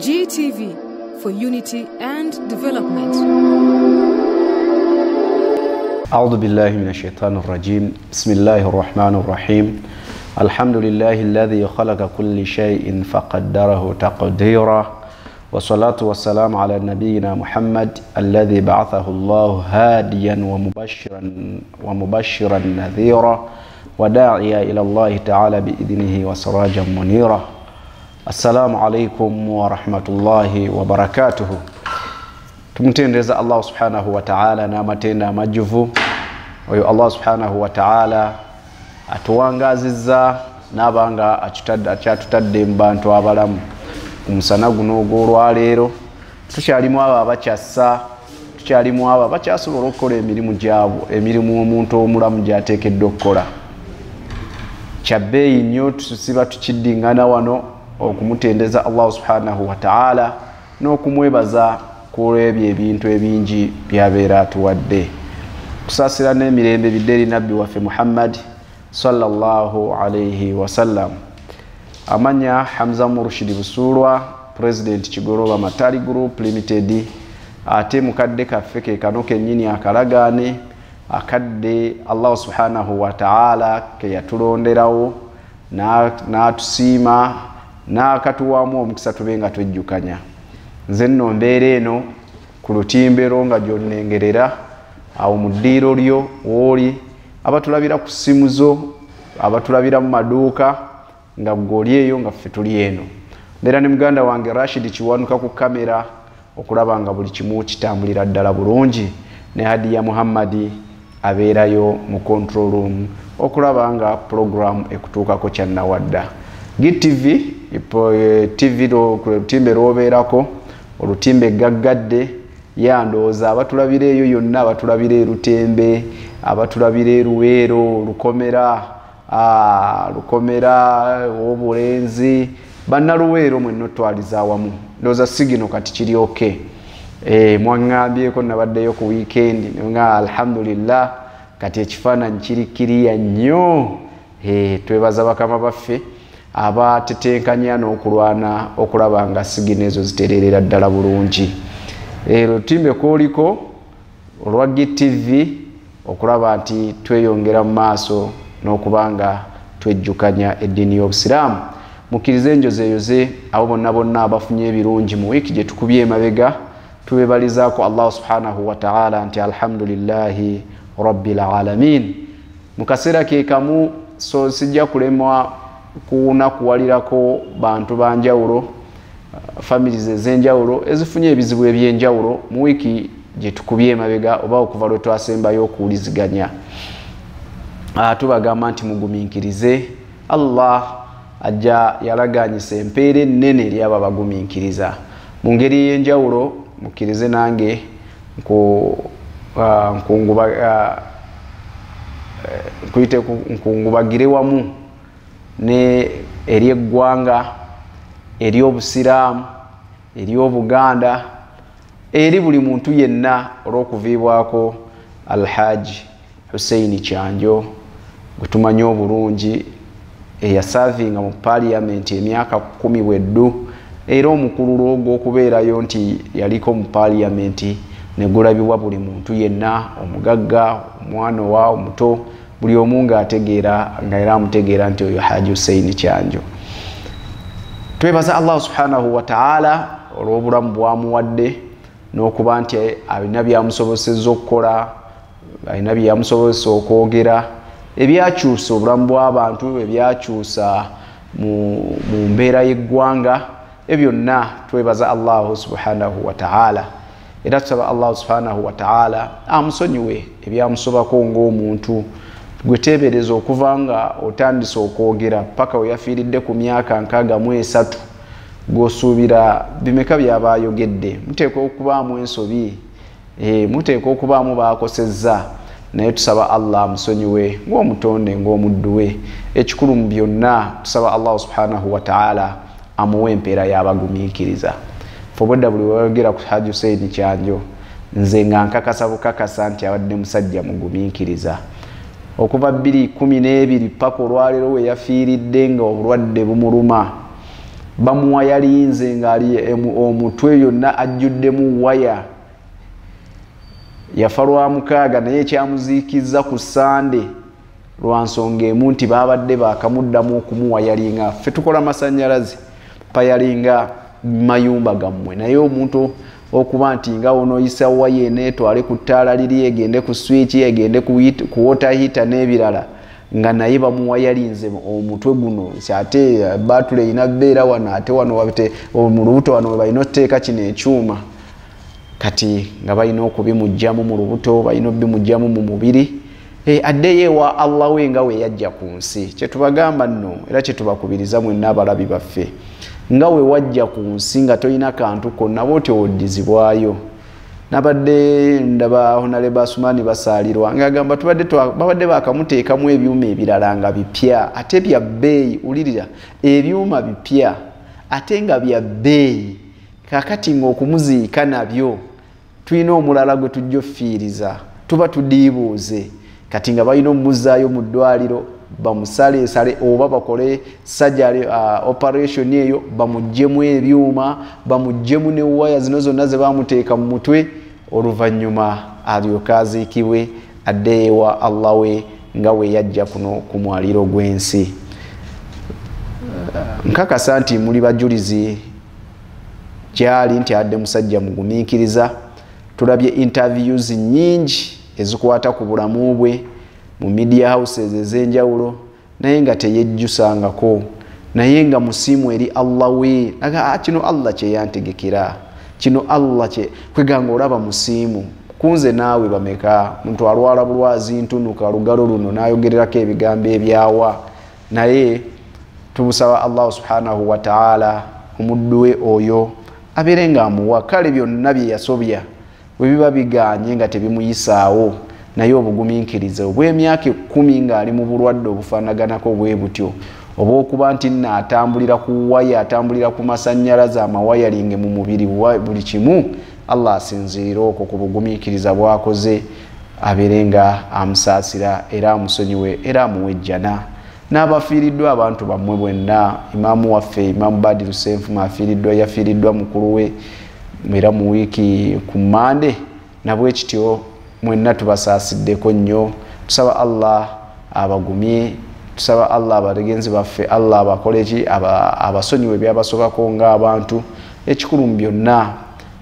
GTV for unity and development. أعوذ بالله من الشيطان الرجيم. بسم الله الرحمن الرحيم. الحمد لله الذي خلق كل شيء فقدره تقديرا، والصلاة والسلام على نبينا محمد الذي بعثه الله هاديا ومبشرا نذيرا وداعيا إلى الله تعالى بإذنه وسراجا منيرا. السلام عليكم ورحمة الله وبركاته. Tumtendeza Allah subhanahu wa ta'ala na matenda majuvu. Oyo Allah subhanahu wa ta'ala atuwangaziza nabanga akyatutadde mu bantu abalamu kumusana guno ogw'olwaleero. Tukyalimu abo abakyassa, tukyalimu abo abakyasobola okukola emirimu gyabwe, emirimu omuntu omulamu gy'ateekeddwa okukola. Kyabbeeyi nnyo tusiba tukiddingana wano okumutendeza Allah subhanahu wa ta'ala n'okumwebaza kulw'ebyo ebintu ebingi byabeera atuwadde. Kusaasira n'emirembe bidde nabbi waffe Muhammad sallallahu alayhi wasallam. Amanya Hamza Murshid Busulwa, President Kigoroba Matali Group Limited, ate mukadde kaffe ke kano kennyini akalagaane akadde Allah subhanahu wa ta'ala ke yatulonderawo n'atusiima n'akatuwaamu omukisa tube nga twejjukanya. Nze nno mbeera eno ku lutimbero nga gyonnengerera awo mu ddiiro lyo w'oli, abatulabira ku ssimu zo, abatulabira mu maduuka nga gw'oli eyo nga ffe tuli eno. Mbeera ne muganda wange Rashid Kiwanuka ku kamera okulaba nga buli kimu kitambulira ddala bulungi, ne Hadiya Muhammadi abeerayo mu control room okulaba nga program ekutuukako kyannawadda. GTV TV olutimbe lw'obeerako, olutimbe gaggadde yandooza abatulabira eyo yonna, abatulabira erutembe, abatulabira eruweero, lukomera obulenzi, bannaluweero mwenna otwaliza awamu. Ndooza sigino kati kiri oke. Mwaŋŋambyeko nabaddeyo ku weekend nga alhamdulillah kati ekifaananyi kiri kiriya nnyo. Twebaza bakama baffe abatetenkanya n'okulwana okulaba nga sigino ezo zitereerera ddala bulungi. Olutimbe kwoliko olwa GTV okulaba nti tweyongera mu maaso n'okubanga twejjukanya eddiini y'Obusiraamu. Mukkirize njozeeyoze abo bonna abafunye ebirungi mu wiiki gye tukubye emabega, tubebalizaako Allah subhanahu wa ta'ala nti alhamdulillahi rabbil alamin. Mu kaseera ke kamu so sijja kulemwa kuwalirako bantu banjawulo, families ez'enjawulo ezifunye ebizibu eby'enjawulo mu wiiki gye tukubye emabega oba okuva lwe twasembayo okuwuliziganya. Tubagamba nti mugumiikirize, Allah ajja yalaganyisa empeera ennene eri abo abagumiikiriza mu ngeri y'enjawulo. Mukkirize nange nkungubagire wamu ne eri eggwanga, eri Obusiraamu, eri Obuganda, eri buli muntu yenna olw'okuviibwako Alhaji Hussein Kyanjo gwe tumanyi obulungi, eyasavinga mu Parliament emyaka 10 bweddu, era omukulu ogw'okubeerayo nti yaliko mu Parliament ne gulabibwa buli muntu yenna, omugagga, omwana owa, omuto, buli omu ng'ategeera nga era amutegeera nti oyo Haji Hussein Kyanjo. Twebaza Allah subhanahu wa ta'ala olw'obulamu bwamuwadde n'okuba nti alina byamusobosezza okukola, alina byamusobozesa okwogera, ebyakyusa obulamu bw'abantu, ebyakyusa mu mbeera y'eggwanga. Ebyo byonna twebaza Allah subhanahu wa ta'ala, era tusaba Allah subhanahu wa ta'ala amusonyiwe ebyamusobako ng'omuntu gwe teebereza okuva nga otandise okwogera paka we yafiiridde ku myaka 63 gw'osuubira bimeka byaba ayogedde. Muteekwa okubaamu ensobi, muteekwa okubaamu baakosezza, naye tusaba Allah amusonyiwe ng'omutonde, ng'omuddu we. Ekikulu mu byonna tusaba Allah subhanahu wa ta'ala amuwe empeera y'abagumiikiriza. Fobodda buli wayogera ku Haji Hussein Kyanjo nze nga nkakasa bukakasa nti abadde musajja mugumiikiriza. Okuva 2012 paka olwaleero we yafiiridde nga obulwadde bumuluma bamuwa yalinze ng'ali omutwe yonna ajjuddemu waya yafa lwa mukaaga naye ekyamuziikizza ku Sande lwa nsonga emu nti baabadde bakamuddamu okumuwa yalinga ffe tukola masannyalaze payalinga mayumba gammwe naye omuntu okuba nti nga onoyisa waya enetwale ku ttaala liri egende ku switch egende ku water heater n'ebirala nga naye bamuwa yalinze omutwe guno ate batule ina beera wano ate wano wabite mu lubuto wano balina otteeka kino ekyuma kati nga balina okubimugjamu mu lubuto balina obimugjamu mu mubiri addeyo ewa Allah we nga we yajja ku nsi kyetubagamba nno era kyetubakubiriza mwenna abalabi baffe nga we wajja ku nsi nga tolina kantu konna bw'otyo oddizibwayo nabadde ndaba Honorable Asumani basaalirwa ngagamba babadde bakamuteekamu ebyuma ebirala nga bipya ate bya bbeeyi ulirira ebyuma bipya ate nga bya bbeeyi kakati ng'okumuziika nabyo tulina omulala gwe tujja offiiriza tuba tudiibuuze kati nga balina omuzaayo mu ddwaliro bamusaleesale oba bakole surgery operation eyo bamuggyemu ebyuma bamuggyemu ne waya zino zonna ze bamuteeka mu mutwe oluvannyuma alyoka aziikibwe adde ewa Allah we nga we yajja kuno ku mwaliro gw'ensi. Nkakasa nti muli bajulizi gyali nti adde musajja mugumiikiriza. Tulabye interviews nyingi ezikwata ku bulamu bwe mu media houses ez'enjawulo naye nga teyejjusangako naye nga musimu eri Allah we aga kino Allah kye yantegekera kino Allah kye kweganga olaba musimu kunze naawe bameka muntu alwala bulwazi ntunuka lugalo luno nayogererako ebigambo ebyawa naye tumusaba Allah subhanahu wa ta'ala omudduwe oyo aberenga amuwa kale byonna bye yasobya bwe biba biganye nga tebimuyisaawo naye obugumiikiriza obw'emyaka 10 ng'ali mu bulwadde obufaanaganako bwe butyo oba okuba nti atambulira ku waya atambulira ku masannyalaze amawayalinge mu mubiri buli kimu Allah asinziira okwo ku bugumiikiriza bwakoze aberenga amusaasira era amusonyiwe era amuwejjana n'abafiiriddwa abantu bammwe bwenna imaamu waffe Imaamu Badiru Ssenfumu afiiriddwa yafiiriddwa mukulu we era mu wiiki ku Mande nabwe kityo mwenna tubasaasiddeko nnyo tusaba Allah abagumye tusaba Allah abategenzi baffe Allah abakoleki abasonyiwe byabasokako ng'abantu ekikulu mu byonna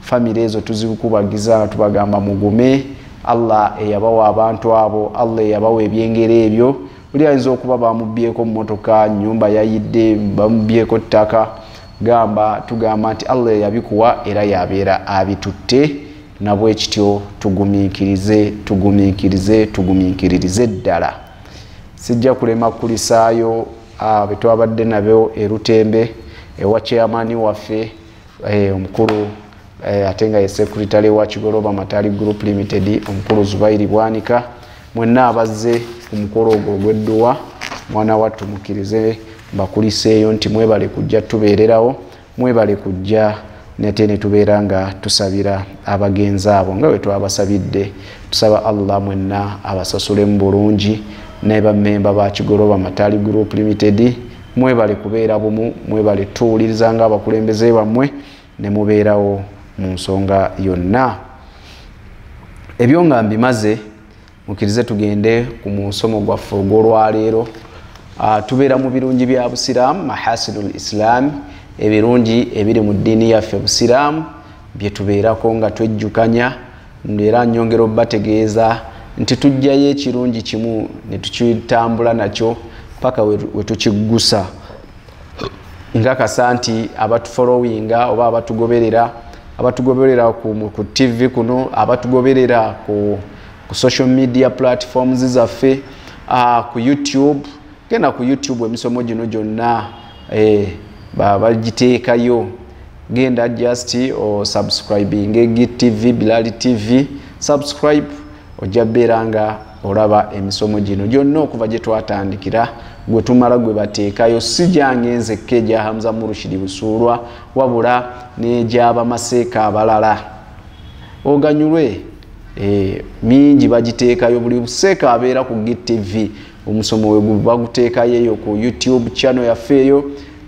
famire ezo tuzikubagiza tubagamba mugume Allah eyabawa abantu abo Allah eyabawa ebyengero ebyo buli ayinza okuba bamubbyeko mu motoka nyumba yayidde bamubbyeko ttaka tugamba nti Allah eyabikuwa era yabeera abitutte nabwe kityo tugumiikirize ddala. Sijja kulema kulisaayo betwabadde nabyo erutembe ewa chairman waffe omukulu ate nga ye secretary wa Kigoloba Matali Group Limited omukulu Zubairi Bwanika mwenna abazze ku mukolo ogwo gw'edduwa mwana wattu mukirize bakuliseeyo nti mwebale kujja tubeererawo mwebale kujja nete ne tubeera nga tusabira abagenzi abo nga bwe twabasabidde tusaba Allah mwenna abasasule mu bulungi ne bammemba ba Kigoloba Matali Group Limited mwebale kubeera bumu mwebale tuwuliriza nga abakulembeze bammwe ne mubeerawo mu nsonga yonna. Ebyo nga mbimaze mukirize tugende ku musomo gwaffe ogw'olwaleero. Tubeera mu birungi bya Busiraamu mahasinul Islam ebirungi ebiri mu ddiini yaffe Busiraamu bye tubeerako nga twejjukanya era nnyongera obbategeeza nti tujjayo ekirungi kimu ne tukitambula nakyo paka we tukiggusa. Nkakasa nti abatufollowinga oba abatugoberera ku TV kuno abatugoberera ku social media platforms zaffe ku YouTube genda ku YouTube emisomo gino gyonna bagiteekayo genda just subscribing GTV Bilali TV subscribe ojja beera nga olaba emisomo gino gyonna okuva gye twatandikira gwe tumala gwe bateekayo si gyange nzekka egya Hamza Murushidi Busuulwa wabula n'egy'aba Maseeka abalala oganyulwe mingi bagiteekayo buli Buseeka abeera ku GTV omusomo we baguteekayo eyo ku YouTube channel yaffe eyo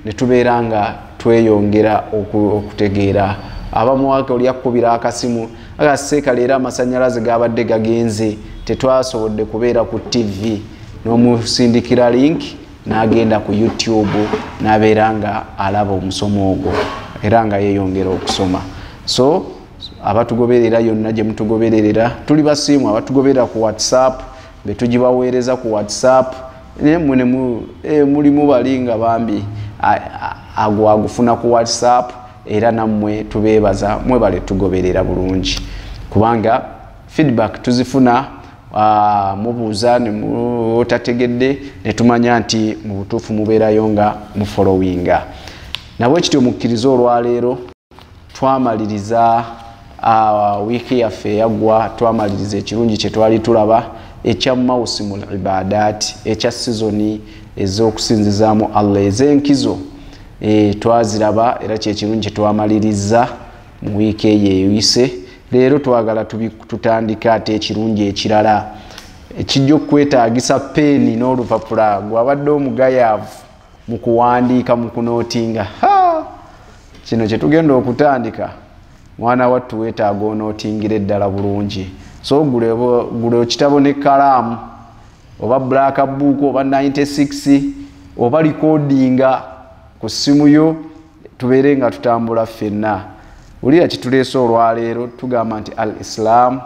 ne tubeera nga tweyongera okutegeera abamuwaka oli yakubira akasimu agaseeka leero amasanyalaze gabadde gagenze tetwasobodde kubeera ku TV n'omusindikira link n'agenda ku YouTube n'abeera nga alaba omusomo ogwo era nga yeeyongera okusoma. So abatugoberera yonna gye mutugobererera tuli basiimu abatugoberera ku WhatsApp betugibaweereza ku WhatsApp mulimu balinga bambi agwagufuna ku WhatsApp era nammwe tubeebaza mwebale tugoberera bulungi kubanga feedback tuzifuna mubuuza nemuotategedde netumanya nti mu butuufu mubeerayo nga mufollowinga. Nabwe kityo mukkiriza olwaleero twamaliriza wiiki yaffe eyagwa twamaliriza ekirungi kye twali tulaba ekya mawsimul ibadat ekya sizoni ez'okusinzizaamu Allah ez'enkizo twaziraba era kyekirungi kye twamaliriza mu wiiki eyo eyise. Leero twagala tutandika ate ekirungi ekirala ekijja okwetaagisa peeni n'olupapula gwabadde omugayaavu mu kuwandiika mu kunootinga. Kino kye tugenda okutandika mwana wattu weetaaga onootingira eddala bulungi. So gule kitabo ne kalaamu oba black book oba 96 oba recordinga ku ssimu yo tubeere nga tutambula ffenna. Ulira kituleese olwaleero tugamba nti al islam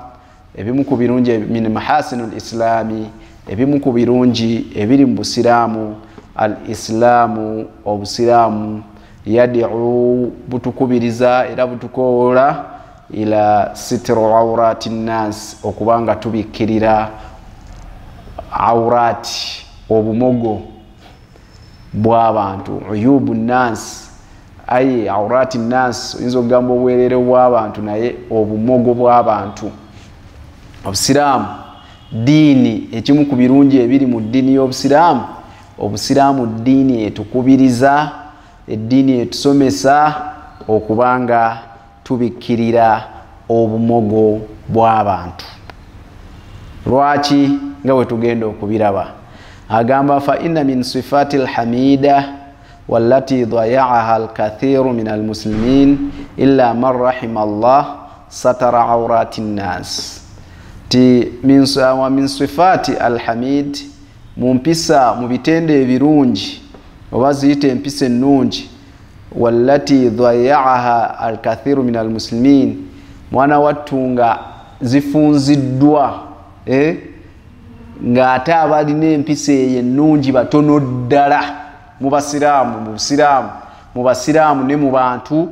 ebimu ku birungi min mahasinul islami ebimu ku birungi ebiri mu busiraamu al islamu obusiraamu yad'u butukubiriza era butukoola ila sitru awrati nnas okubanga tubikkirira awrati obumogo bw'abantu uyubu nnas ayi awrati nnas inzo gamba obwerere bw'abantu naye obumogo bw'abantu. Obusiraamu diini ekimu ku birungi ebiri mu ddiini y'obusiraamu obusiraamu ddiini etukubiriza eddiini etusomesa okubanga tubikkirira obumogo bw'abantu. Lwaki nga bwe tugenda okubiraba agamba fa inna min sifati alhamida wallati dayaaha alkathiru min almuslimin illa man rahima Allah satara awrati nnas ti min sifati alhamid mumpisa mu bitende ebirungi oba ziyite empisa ennungi wallati dayaaha alkathiru min almuslimin mwana wattunga zifunziddwa ng'ate abalina empisa eyo ennungi batono ddala mu basiraamu ne mu bantu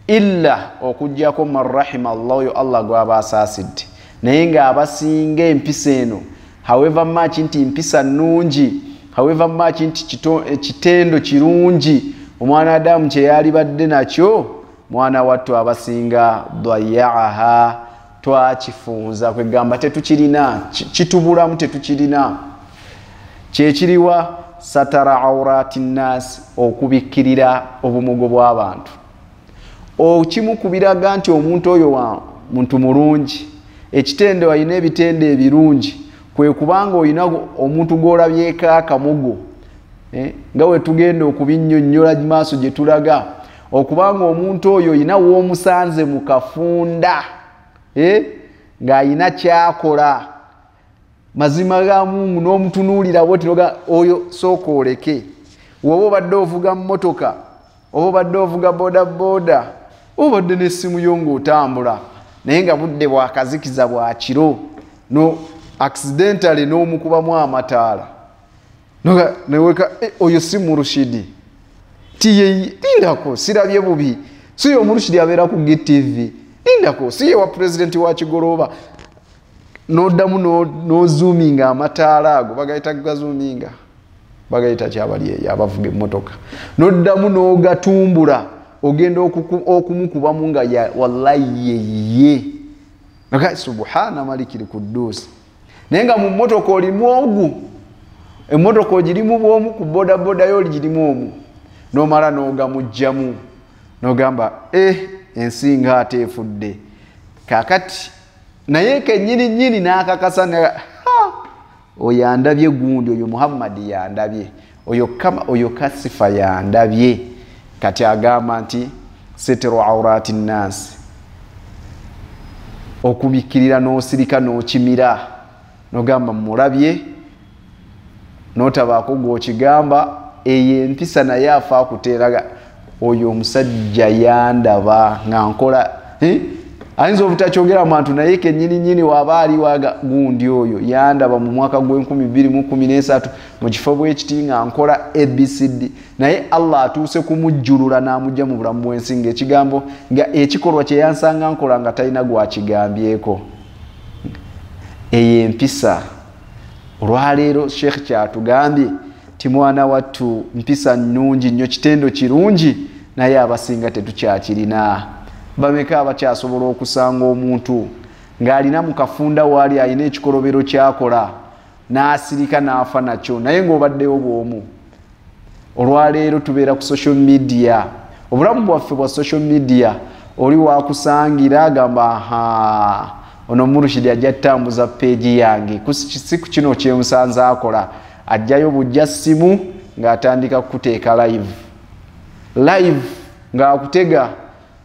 illa okuggyako man rahima Allah oyo Allah gw'aba asaasidde naye ng'abasinga empisa eno however much nti mpisa nnungi however much nti kitendo kirungi omwanadamu kye yalibadde nakyo mwana wattu abasinga dayaaha twakifunza kwegamba tetukirina kitubulamu tetukirina kyekiriwa satara awrati nnas okubikkirira obumogo bw'abantu. Okimu kubiraga nti omuntu oyo wa muntu mulungi ekitende alina ebitende ebirungi kwe kubanga olina omuntu gw'olabyeko akamogo nga we tugenda okubinnyonnyola maaso gye tulaga okubanga omuntu oyo olina w'omusanze mu kafunda ng'ayina kyakola mazima ga Mungu n'omutunuulira bwoti noga oyo sooka oleke. Woba obadde ovuga mmotoka oba obadde ovuga bodaboda oba obadde n'essimu yo ng'otambula naye nga budde bwakazikiza bwa kiro no accidentally n'omukubamu amataala noga neweka oyo si murushidi tiye lindako sirabye bubi siyo omurushidi abeera ku GTV lindako siye wa president wa Kigoloba noddamu no zoominga amataala ago bagayita gazoominga bagayita kyabali abavuga emmotoka noddamu n'ogatumbula ogenda okumukubamu nga wallahi ye naga subhana malikil kudus naye nga mu mmotoka olimu ogu emmotoka ogirimu bw'omu ku bodaboda yo ligirimu omu n'omala n'ogamugjamu n'ogamba ensinga ate efudde kakati naye kennyini n'akakasa oyo andabye gundi oyo Muhammad yandabye oyo kama oyo kasifa yandabye kati agamba nti sitru awrati nnas, okubikirira n'osirika n'okimira n'ogamba mulabye n'otabaako gw'okigamba, eyo empisa naye afa akuteeraga oyo omusajja yandaba nga nkola ayinza obutakyogera mu bantu naye kennyini waaba ali waga gundi oyo yandaba mu mwaka gw'2013 mu kifo bwekiti nga nkola ABCD, naye Allah atuuse kumujjulula n'amujja mu bulamu bw'ensi ng'ekigambo nga ekikolwa kye yansanga nkola nga talina gwakigambyeko. Eyo empisa. Olwaleero Sheikh kyatugambye ti mwana wattu mpisa nnungi nnyo, kitendo kirungi, naye abasinga tetukyakirina. Bameka abakyasobola okusanga omuntu ng'alina mu kafunda waali alina ekikolobero kyakola n'asirika n'afa nakyo, naye ng'obaddeyo bw'omu. Olwaleero tubeera ku social media, obulamu bwaffe bwa social media, oli waakusangira agamba ono Murshid ajja tambuza page yange, si ku kino kyemusanze akola, ajjayo bujja simu ng'atandika kuteeka live ng'akutega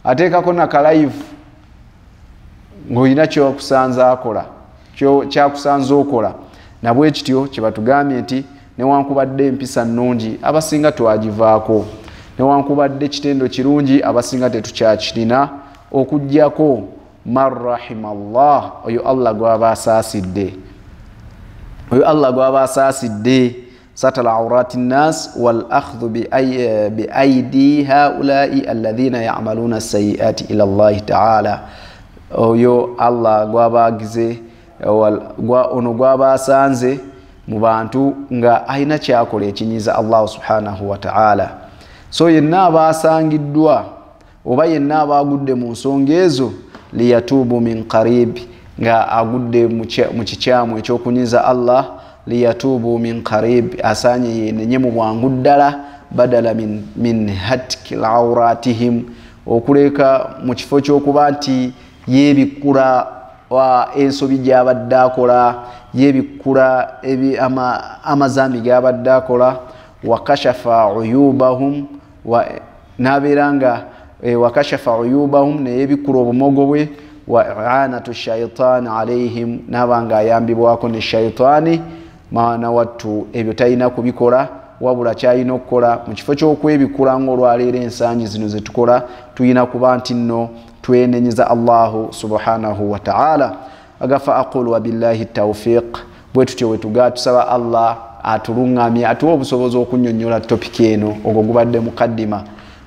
ateekako naka live ng'olina kyokusanze akola, kyakusanze okola. Nabwe kityo kye batugambye nti newankubadde empisa nnungi abasinga twagivaako, newankubadde kitendo kirungi abasinga tetukyakirina, okuggyako marrahimallah, oyo Allah gw'aba asaasidde, oyo Allah gw'aba asaasidde. satala awrati nnas wal akhdhu bi aidi haulai alladhina ya'maluna sayiati ila Allah ta'ala, oyo Allah gw'aba agize ono gw'aba asanze mu bantu nga ayina kyakola ekinyiza Allah subhanahu wa ta'ala. So yenna aba asangiddwa oba yenna aba agudde mu nsonga ezo, liyatubu min qarib, nga agudde mu kikyamu ekyokunyiza Allah, liyatubu min qarib, asanye yenenye mu bwangu ddala, badala min hatki awratihim, okuleka mu kifo ky'okuba nti yeebikula ensobi gy'abadde akola, yeebikula amazambi g'abadde akola, wakashafa uyubahum, n'abeera nga wakashafa uyubahum, neyeebikula obumogo bwe, wa i'anatu shaytan alayhim, n'abanga ayambibwako ne shaytaani. Maana wattu ebyo talina kubikola, wabula kyalina okukola mu kifo ky'okwebikula ng'olwaleero ensangi zino ze tukola, tulina kuba nti nno twenenyeza Allahu subhanahu wa ta'ala. Agafa aqulu wa billahi tawfiq, bwe tutyo we tugatusaba Allah atulungamye, atuwa obusobozi okunnyonnyola topic eno. Ogwo gubadde mukaddima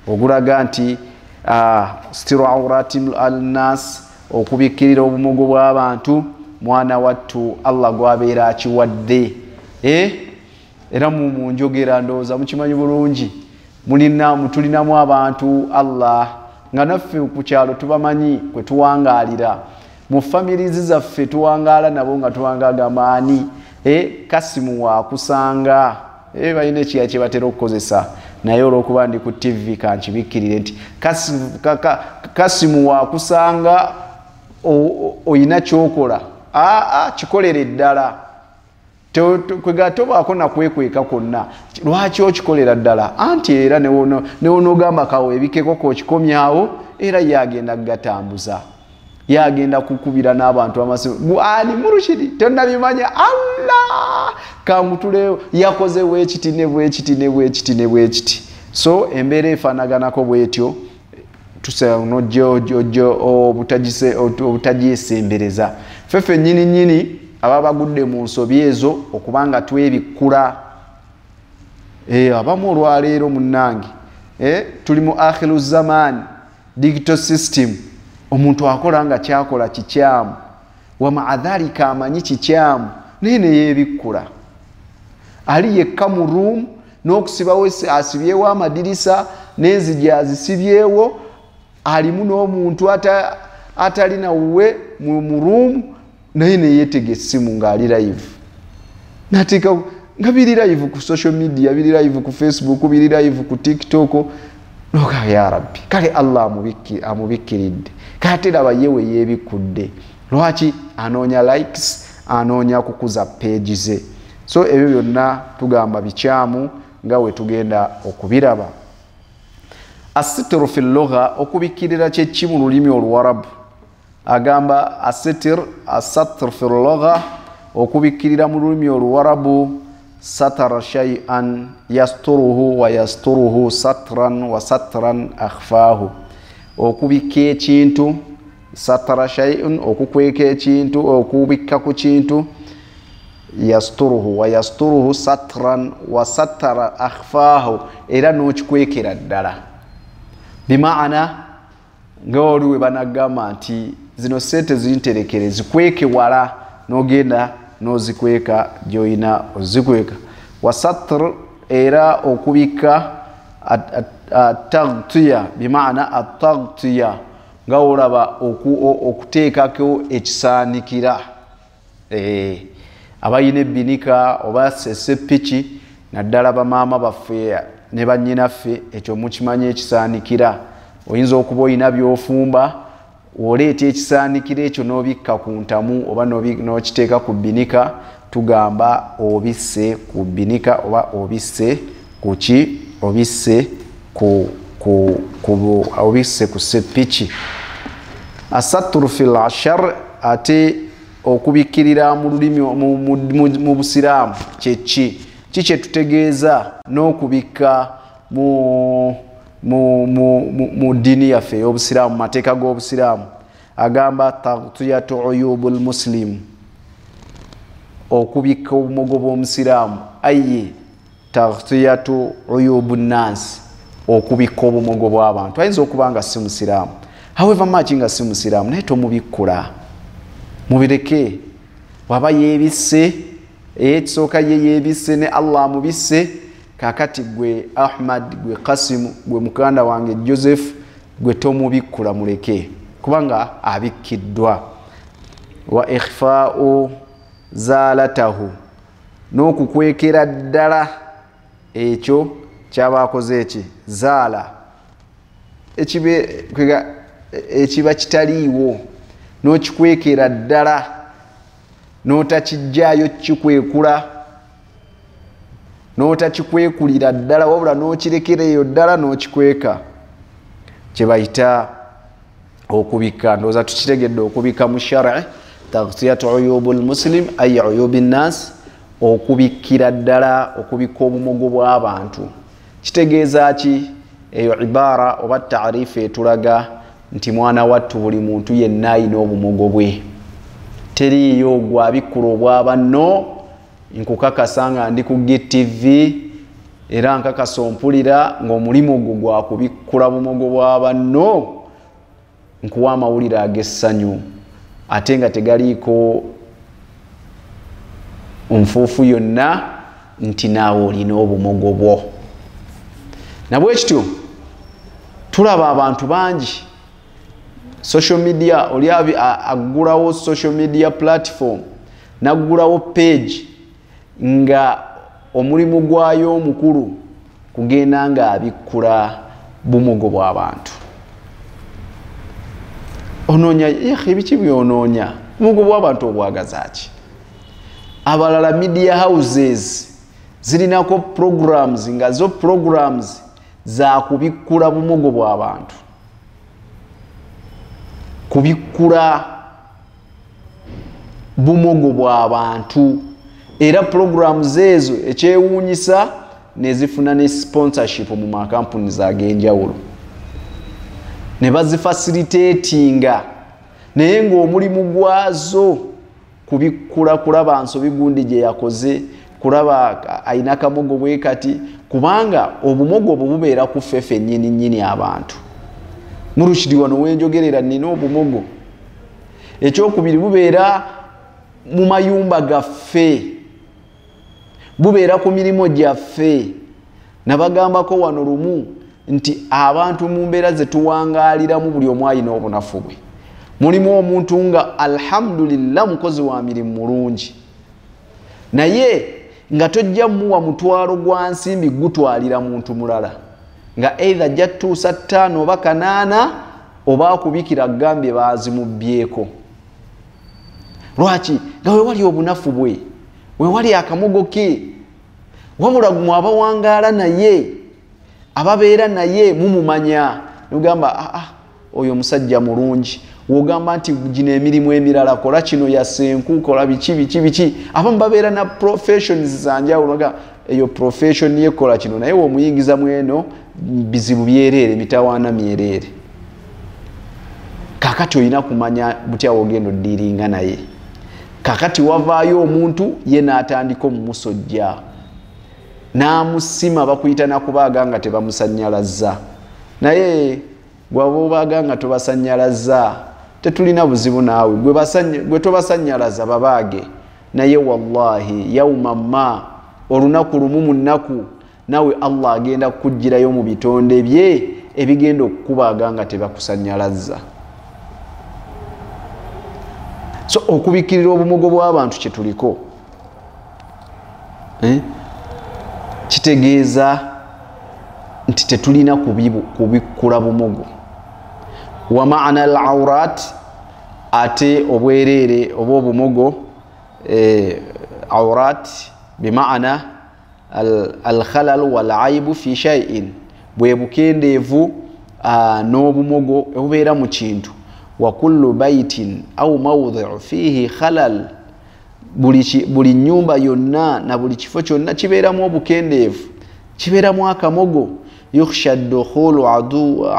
ogulaga nti sitiru awrati al-nas, okubikirira obumogo bw'abantu, mwana wattu Allah gwabeera akiwadde. Era mu njogera ndowooza mukimanyi bulungi, tulinamu abantu Allah nga naffe ku kyalo tubamanyi kwe tuwangaalira, mu families zaffe tuwangaala nabo nga tuwangaaga maani. Kasimu waakusanga balina ekiya kye batera okukozesa, naye olw'okuba ndi ku TV kankibikirire nti Kasimu waakusanga oyina kyokola, kikolere ddala, kwega tobaako nakwekweka konna. Lwaki okikolera ddala? Anti era newonogamba kaweebikeko kokikomyawo, era yagenda kugatambuza, yagenda kukubira n'abantu amasimu. Ani Murshidi tonnabimanya, Allah kamutulewo yakoze bwekiti ne bwekiti ne bwekiti ne bwekiti. So embeera efaanaganako bwetyo, tusanojjo obutagisembereza ffeffe nnyini ababa bagudde mu nsobi ezo okubanga twebikkula. Abamu olwaleero munnange tuli mu akhiru zaman digital system, omuntu akola nga kyakola kikyamu, wa maadhalika amanyi kikyamu naye neyeebikkula, ali yekka mu room n'okusibawo asibyewo amadirisa n'enzigi azisibyewo, alimu n'omuntu atali nawuwe mu room, naye neyeetega essimu ng'ali live, nateeka nga biri live ku social media, biri live ku Facebook, biri live ku TikTok. Noka ya Rabbi, kale Allah amubikkiridde, kate laba yewe yeebikudde. Lwaki? Anoonya likes, anoonya kukuza page ze. So ebyo byonna tugamba bikyamu nga we tugenda okubiraba. Asitru fi lugha okubikirira kye ki mu lulimi oluwarabu agamba asatr fi lugha okubikirira mu lulimi oluwarabu satara shay'an yasturuhu wa yasturuhu satran wa satran akhfahu okubika ekintu satara shay'un okukweka ekintu okubika ku kintu yasturuhu wa yasturuhu satran wa satara akhfahu era n'okikwekera ddala bimaana ng'oliwe banagamba nti zino sente zinterekere zikweke wala n'ogenda n'ozikweka gy'olina ozikweka wasatr era okubika ataghtiya bimaana ataghtiya nga olaba okuteekako ekisaanikira abayina ebbinika oba sesepiki naddala bamaama baffe ne bannyinaffe ekyo mukimanyi ekisaanikira oyinza okuba oyina by'ofumba oleeta ekisaanikira ekyo n'obikka ku ntamu oba n'okiteeka ku bbinika tugamba obisse ku bbinika oba obisse ku ki obisse obisse ku sepiki asatru fil ashar ate okubikirira mu lulimi mu busiraamu kyeki kye tutegeeza n'okubika mu ddiini yaffe ey'obusiraamu mateeka g'obusiraamu agamba taghtiyatu uyubul muslim okubika obumogo bw'omusiraamu aye taghtiyatu uyubun nas okubika obumogo bw'abantu ayinza okuba nga si musiraamu however much nga si musiraamu naye tomubikkula mubireke waba yeebisse ekisooka ye yeebisse ne Allah amubisse kakati gwe Ahmad gwe Qasim gwe mukanda wange Joseph gwe tomubikkula muleke kubanga abikkiddwa wa ikhfa'u zalatahu n'okukwekera ddala ekyo kyabakoze eki zaala ekiba kitaliiwo n'okikwekera ddala n'otakijjaayo kikwekula n'otakikwekulira ddala wabula n'okirekera eyo ddala n'okikweka kye bayita okubika ndowooza tukitegedde okubika mu shar'i taghtiyatu uyubul muslim ay uyubin nas okubikira ddala okubika obumogo bw'abantu kitegeeza ki eyo ibara oba taarifu etulaga nti mwana wattu buli muntu yenna ayina obumogo bwe teriiyo gwabikkula obwabanno nkukakasa nga ndi ku GTV era nkakasa ompulira ng'omulimu gwo gwakubikkula bumogo bw'abanno nkuwa amawulire ag'essanyu ate nga tegaliiko nfuufu yonna nti naawe olina obumogo bwo nabwe kityo tulaba abantu bangi social media oli aggulawo social media platform naggulawo page nga omulimu gwayo omukulu kugenda nga abikkula bumogo bw'abantu onoonya ebiki byonoonya bumogo bw'abantu obwagaza ki abalala media houses zirinako programs nga zo programs za kubikkula bumogo bw'abantu kubikkula bumogo bw'abantu era programs ezo ekyewuunyisa nezifuna ne sponsorship mu makampuni zag'enjawulo ne bazifacilitatinga naye ng'omulimu gwazo kubikkula kulaba nsobi gundi gye yakoze kulaba ayina kamogo bwe kati kubanga obumogo obwo bubeera ku ffefe nnyini abantu murushidi wano wenjogerera nina obumogo ekyokubiri bubeera mu mayumba gaffe bubeera ku mirimu gyaffe nabagambako wano lumu nti abantu mu mbeera ze tuwangaaliramu buli omu alina obunafu bwe mulimu omuntu nga alhamdulillah mukozi wa mirimu mulungi naye nga tojja muwa mutwalo gwa nsimbi gutwalira muntu mulala nga either jatuusa 5 oba 8 oba akubikira gambye bazimubbyeko lwaki nga wewali obunafu bwe wewali akamogo ke wabula gumwe abawangaala naye ababeera naye mumumanya nogamba oyo musajja mulungi wogamba nti gino emirimu emirala kola kino yasenku kola biki abamu babeera na professions zanjawulo nga eyo profession ye kola kino naye womuyingiza mweno bizibu byerere mitawaana myerere kakati olina kumanya butya wogenda oddiringa naye kakati wavaayo omuntu ye n'atandika omumusojja n'amusima bakuyita nakubaaga nga tebamusanyalaza naye gwaba obaaga nga tobasanyalaza tetulina buzibu naawe gwe tobasanyalaza babaage naye wallahi yauma ma olunaku lumu mu nnaku nawe Allah agenda kukugirayo mu bitonde bye ebigenda okukubaaga nga tebakusanyalaza. So okubikirira obumugo bw'abantu kye tuliko kitegeeza nti tetulina kubikula bumugo. Wa ma'ana al-awrat ate obwerere oba obumugo awrat bima'ana al-khalal wal-aibu fi shay'in bwe bukendeevu n'obumugo obubeera mu kintu. Wa kullu baitin au mawdhi'u fihi khalal buli nyumba yonna na buli kifo kyonna kibeeramu obukendeevu kibeeramu akamogo yukhsha ad-dukhulu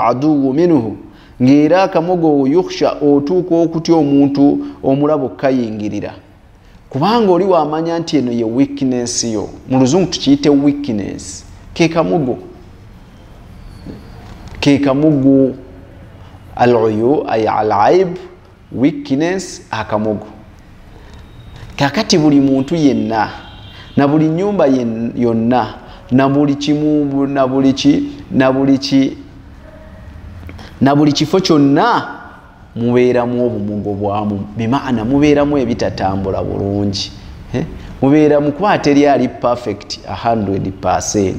aduwu minhu ng'era akamogo yukhsha otuuka okutya omuntu omulabo kayingirira kubanga oli wamanya nti eno ye weakness yo mu luzungu tukiyite weakness ke kamugo al-uyu ay al-aib weakness akamogo. Kakati buli muntu yenna na buli nyumba yonna na buli kimu na buli kifo kyonna mubeeramu obumugo bwamu bimaana mubeeramu ebitatambula bulungi mubeeramu kuba teri ali perfect 100%.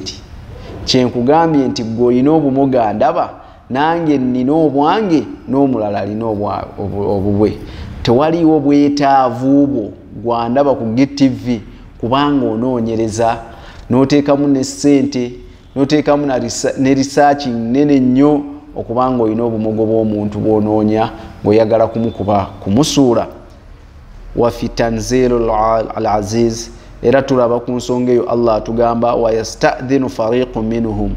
Kyenkugambye nti gwe olina obumuga ndaba nange nina obwange n'omulala alina obubwe tewaliwo bwetaavu bwo gwandaba ku GTV kubanga onoonyereza n'oteekamu ne ssente n'oteekamu ne research nene nnyo okubanga olina obumugo bw'omuntu bw'onoonya ng'oyagala kumukuba kumusuula. Wa fi tanzilu al-aziz era tulaba ku nsonga eyo Allah atugamba wa yasta'dhinu fariqun minhum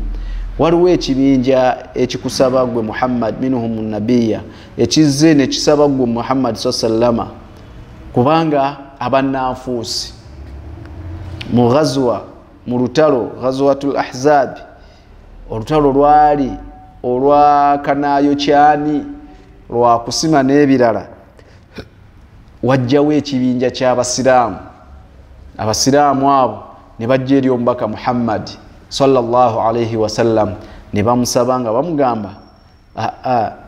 waliwo ekibinja ekikusaba gwe Muhammad minhum nabiyya ekizze ne kisaba gwe Muhammad sallallahu kubanga abananfuusi mu ghazwa mu lutalo ghazwatul ahzab olutalo lwali olwa Kanayo Kyani lwa kusima n'ebirala wajjawo ekibinja ky'abasiraamu abasiraamu abo ne bajja eri omubaka Muhammad sallallahu alayhi wasallam ne bamusaba nga bamugamba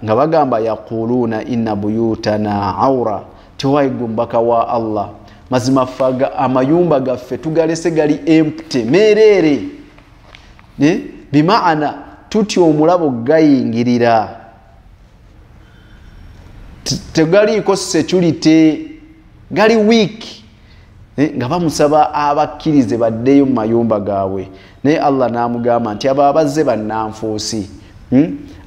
nga bagamba yaquluna inna buyutana awra tiwaigu mbaka wa Allah mazima faga amayumba gaffe tugalese gali empty merere bimaana tuti omulabo gayingirira tegaliko security gali weak nga bamusaba abakkirize baddeyo mu mayumba gaabwe naye Allah n'amugamba nti abo abazze bannanfuusi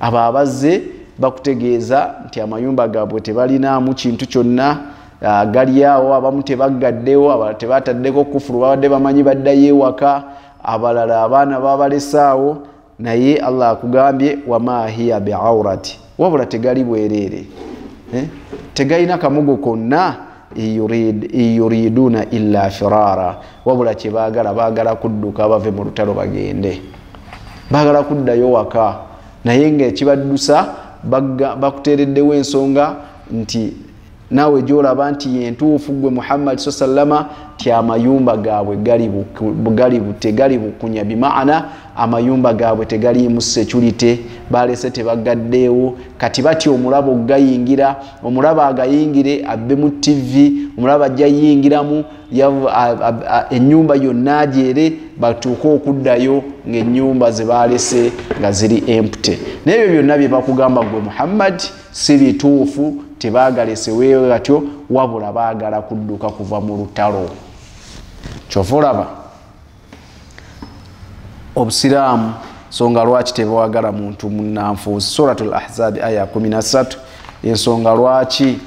abo abazze bakutegeeza nti amayumba gaabwe tebalinaamu kintu kyonna gali awo abamu tebaggaddewo abalala tebaataddeko kufuru babadde bamanyi baddayo ewaka abalala abaana babalesaawo naye Allah akugambye wama hiya bi'awrati wabula tegali bwereere tegalina kamugo konna yuriduna illa firara wabula baagala kudduka bave mu lutalo bagende baagala kuddayo waka naye ng'ekibaddusa bakuteereddewo ensonga nti naawe gy'olaba nti yentuufu gwe Muhammad sallama ti amayumba gaabwe tegali bukunya bimaana amayumba gaabwe tegaliimu security balese tebaggaddeewo kati bati omulabo gayingira omulabo agayingire abbe mu TV omulabo ajja yingiramu ennyumba yonna agyere batuuka okuddayo ng'ennyumba ze balese nga ziri empty n'ebyo byonna bye bakugamba gwe Muhammad si bituufu tebagaleseweewo batyo wabula baagala kudduka kuva mu lutalo. Kyova olaba obusiraamu songa lwaki tebawagala muntu munnanfuusi. Suratul Ahzab aya 13 ensonga lwaki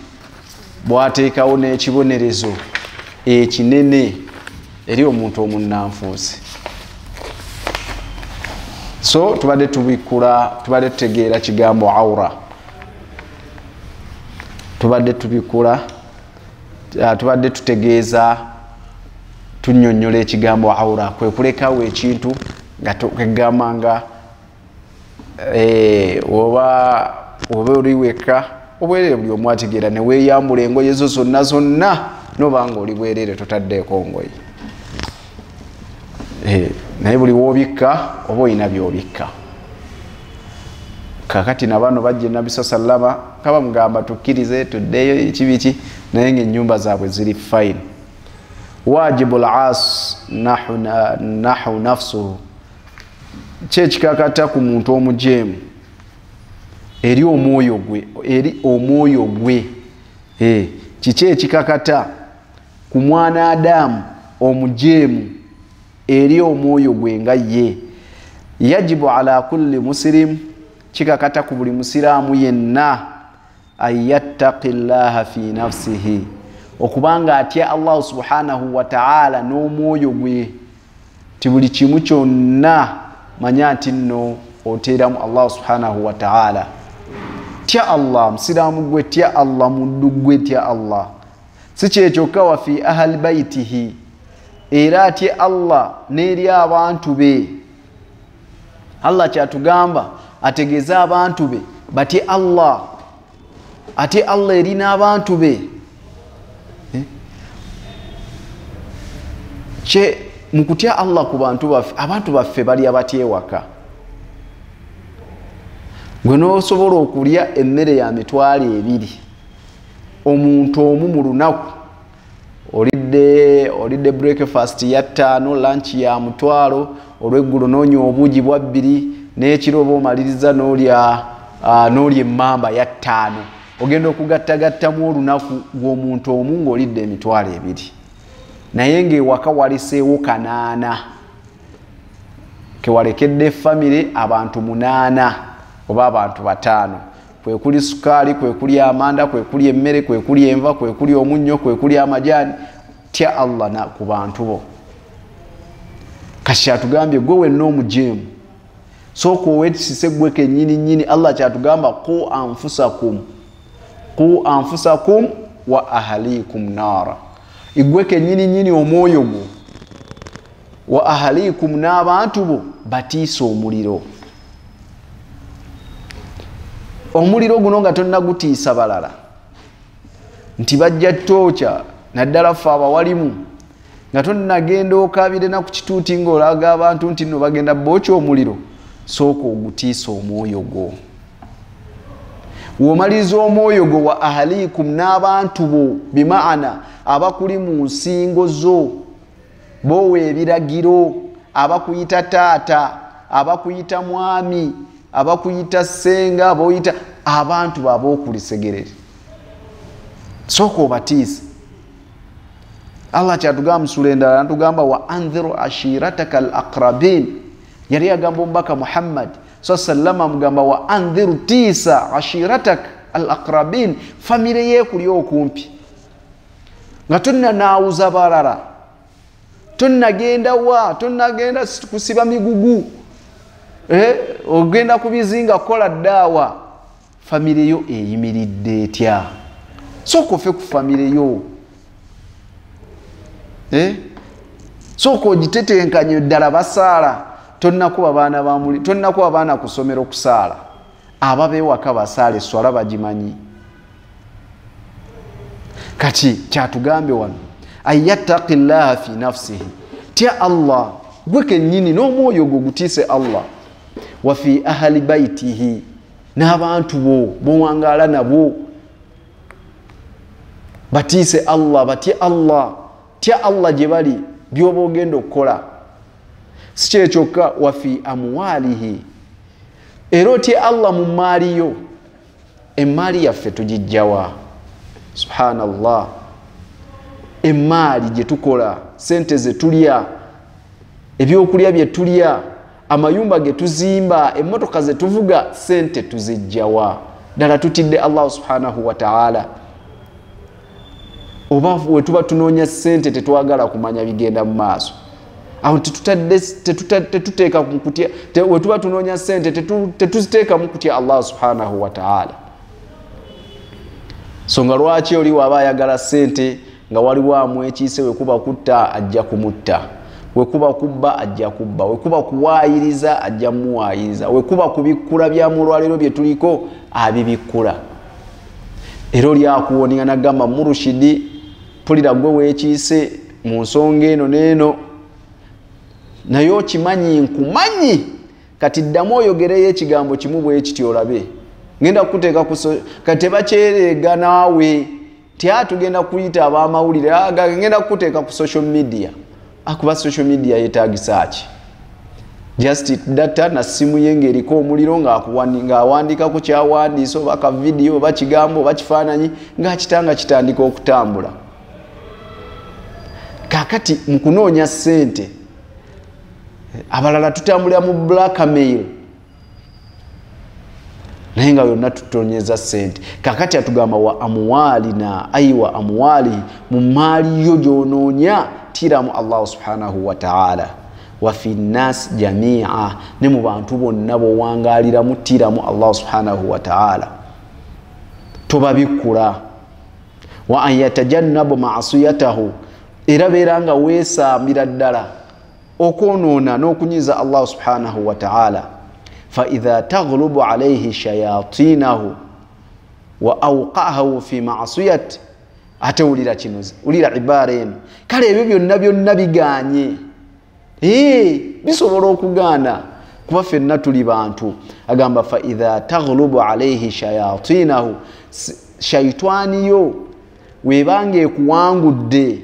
bwateekawo n'ekibonerezo ekinene eri omuntu omunnanfuusi. So tubadde tubikula, tubadde tutegeera kigambo aura, tubadde tubikula, tubadde tutegeeza tunnyonnyola ekigambo aura kwe kulekawo ekintu nga tugamba nga oba oli wekka obwerere buli omu ategeera ne weeyambula engoye zo zonna zonna noba nga oli bwerere totaddeeko ngoye. Naye buli woobikka oba olina byobikka. Kakati nabano bajja Nabbi sallama kaba mugamba tukkirize tuddeyo ekibiki naye ng'ennyumba zaabwe ziri fine. Wajibu al-aas nahu nafsuhu, kyekikakata ku muntu omujeemu eri omwoyo gwe, kiki ekikakata ku mwana Adamu omujeemu eri omwoyo gwe nga ye. Yajibu ala kulli muslim, kikakata ku buli musiraamu yenna ayattaqi llaha fi nafsihi, okubanga atya Allah subhanahu wa ta'ala n'omwoyo gwe. Ti buli kimu kyonna manya nti nno oteeramu Allah subhanahu wa ta'ala. Tya Allah musiraamu gwe, tya Allah muddu gwe, tya Allah. Si kyekyokka wa fi ahli baitihi, era atya Allah n'eri abantu be. Allah kyatugamba ategeeza abantu be batye Allah, ate Allah eri n'abantu be. Mukutya Allah ku bantu baffe, abantu baffe bali abatyewaka. Gwe n'osobola okulya emmere ya mitwalo 2 omuntu omu mu lunaku, olidde breakfast ya 5, lunch ya mutwalo, olw'eggulo n'onywa obuugi bwa 2, n'ekiro oba omaliriza n'olya emmamba ya 5, ogenda okugattagattamu olunaku gw'omuntu omu ng'olidde emitwalo 2. Naye ng'ewaka waliseewo 8, kewalekedde famire abantu 8 oba abantu 5, kwe kuli sukaali, kwe kuli amanda, kwe kuli emmere, kwe kuli enva, kwe kuli omunnyo, kwe kuli amajaani. Tya Allah na ku bantu bo. Kati kyatugambye gwe wenna omujeemu sooka oweetisise gwe kennyini. Allah kyatugamba qu anfusakum wa ahalikum naara, igwe kennyini omwoyo gwo, wa ahalikum n'abantu bo batiisa omuliro. Omuliro guno nga tonnagutiisa balala nti bajja tookya, naddala ffe abawalimu nga tonnagenda okabire na ku kituuti ng'olaga abantu nti nno bagenda bookya omuliro. Sooka ogutiisa omwoyo gwo. W'omaliriza omwoyo gwo wa ahalikum n'abantu bo, bimaana abakuli mu nsingo zo, bowa ebiragiro, abakuyita taata, abakuyita mwami, abakuyita ssenga, aboyita abantu bab'okulisegerere. Sooka obatiise. Allah kyatugamba mu sura endala natugamba wa anziru ashirataka al-aqrabin. Yali agamba omubaka Muhammad sallallahu amugamba wa anziru tiisa ashirataka al-aqrabin, famire yeekuli okumpi, nga tonnanaawuza balala, tonnagenda kusiba migugu, ogenda kubizinga kola ddaawa. Famire yo eyimiridde etya? Sooka ofe ku famire yo. Sooka ogitetenkanye ddala basaala, tonnakuba baana ku ssomero kusaala, ababeewaka basaala esswala bagimanyi. Kati kyatugambye wano ayattaqi llaha fi nafsihi, tya Allah gwe kennyini n'omwoyo gwo gutiise Allah. Wa fi ahli baitihi, n'abantu bo bowangaala nabo batiise Allah, batye Allah. Tya Allah gye bali, byoba ogenda okukola. Si kyekyokka wa fi amwalihi, era otye Allah mu maali yo. Emmaali yaffe tugijjawa? Subhanallah. Emmaali gye tukola, sente ze tulya, ebyokulya bye tulya, amayumba ge tuzimba, emmotoka ze tuvuga, sente tuzijjawa? Ddala tutidde Allah subhanahu wa ta'ala. Oba we tuba tunoonya sente tetwagala kumanya bigenda mu maaso. Aho tetuteeka mu kutya, we tuba tunoonya sente tetuziteeka mu kutya Allah subhanahu wa ta'ala. So nga lwaki oli waba ayagala sente nga waliwo amwekiise we kuba kutta ajja kumutta, we kuba kubba ajja kubba, we kuba kuwaayiriza ajja muwaayiriza, we kuba kubikkula bya mulwaliro bye tuliko abibikkula. Era oli akuwonera nagamba Murushidi, pulira gwe weekiise mu nsonga eno n'eno, naye okimanyi nkumanyi, kati ddamu oyogereyo ekigambo kimu bwe kityo olabe. Ngenda kuteeka kati tebakyereega naawe tugenda kuyita ab'amawulire, ngenda kuteeka ku social media. Akuba social media yeetaagisa ki? Just data na simu ye ng'eriko omuliro ng'awandiika ku kyawandiisa oba ka video oba kigambo oba kifaananyi ng'akitanga kitandika okutambula. Kaakati mu kunoonya ssente abalala tutambulira mu blackmail, naye nga yonna tutonyeza ssente. Kaakati atugamba wa amwalina, ayiwa amwali, mu maali yo gy'onoonya tiramu Allah subhanahu wa ta'ala. Wa fi nnas jamia, ne mu bantu bonna b'owangaaliramu tiramu Allah subhanahu wa ta'ala. Tobabikkula. Wa an yatajannabu ma'asiyatahu, era beera nga weesambira ddala okwonoona n'okunyiza Allah subhanahu wa ta'ala. Fa idha taghlubu alayhi shayatinahu wa awqahu fi ma'siyati, ate ulira kino, ulira ibara eno, kale ebyo byonna biganye. Bisobola okugaana kuba ffenna tuli bantu. Agamba fa idha taghlubu alayhi shayatinahu, shaitani yo webanga ekuwangudde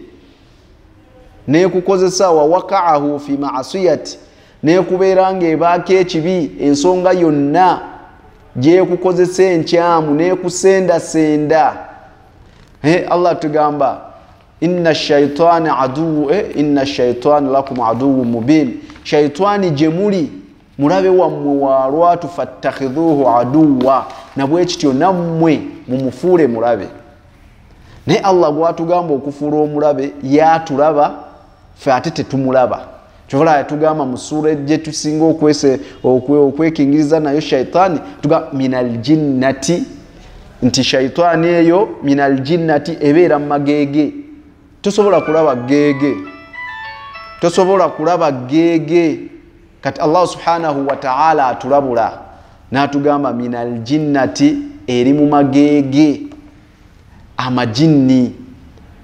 nekukozesa wa wakaahu fi ma'siyati, nekubeera ng'ebaako ekibi, ensonga yonna gyekukozesa enkyamu nekusendasenda. Allah tugamba inna shaitana aduwu, inna shaitana lakum aduwu mubin, shaitani jemuli mulabe wammwe walwatu fattakhidhuhu aduwa, nabwe kityo nammwe mumufuule mulabe. Naye Allah gwatugamba okufuula omulabe yatulaba ffe ate tetumulaba. Kyovala yatugamba mu sura gye tusinga okwekingiriza nayo shaitani, tuga minal jinnati, nti shaitani eyo minal jinnati ebeera mu magege. Tosobola kulaba gege, tosobola kulaba gege. Kati Allah subhanahu wa ta'ala atulabula n'atugamba minal jinnati, eri mu magege, amajinni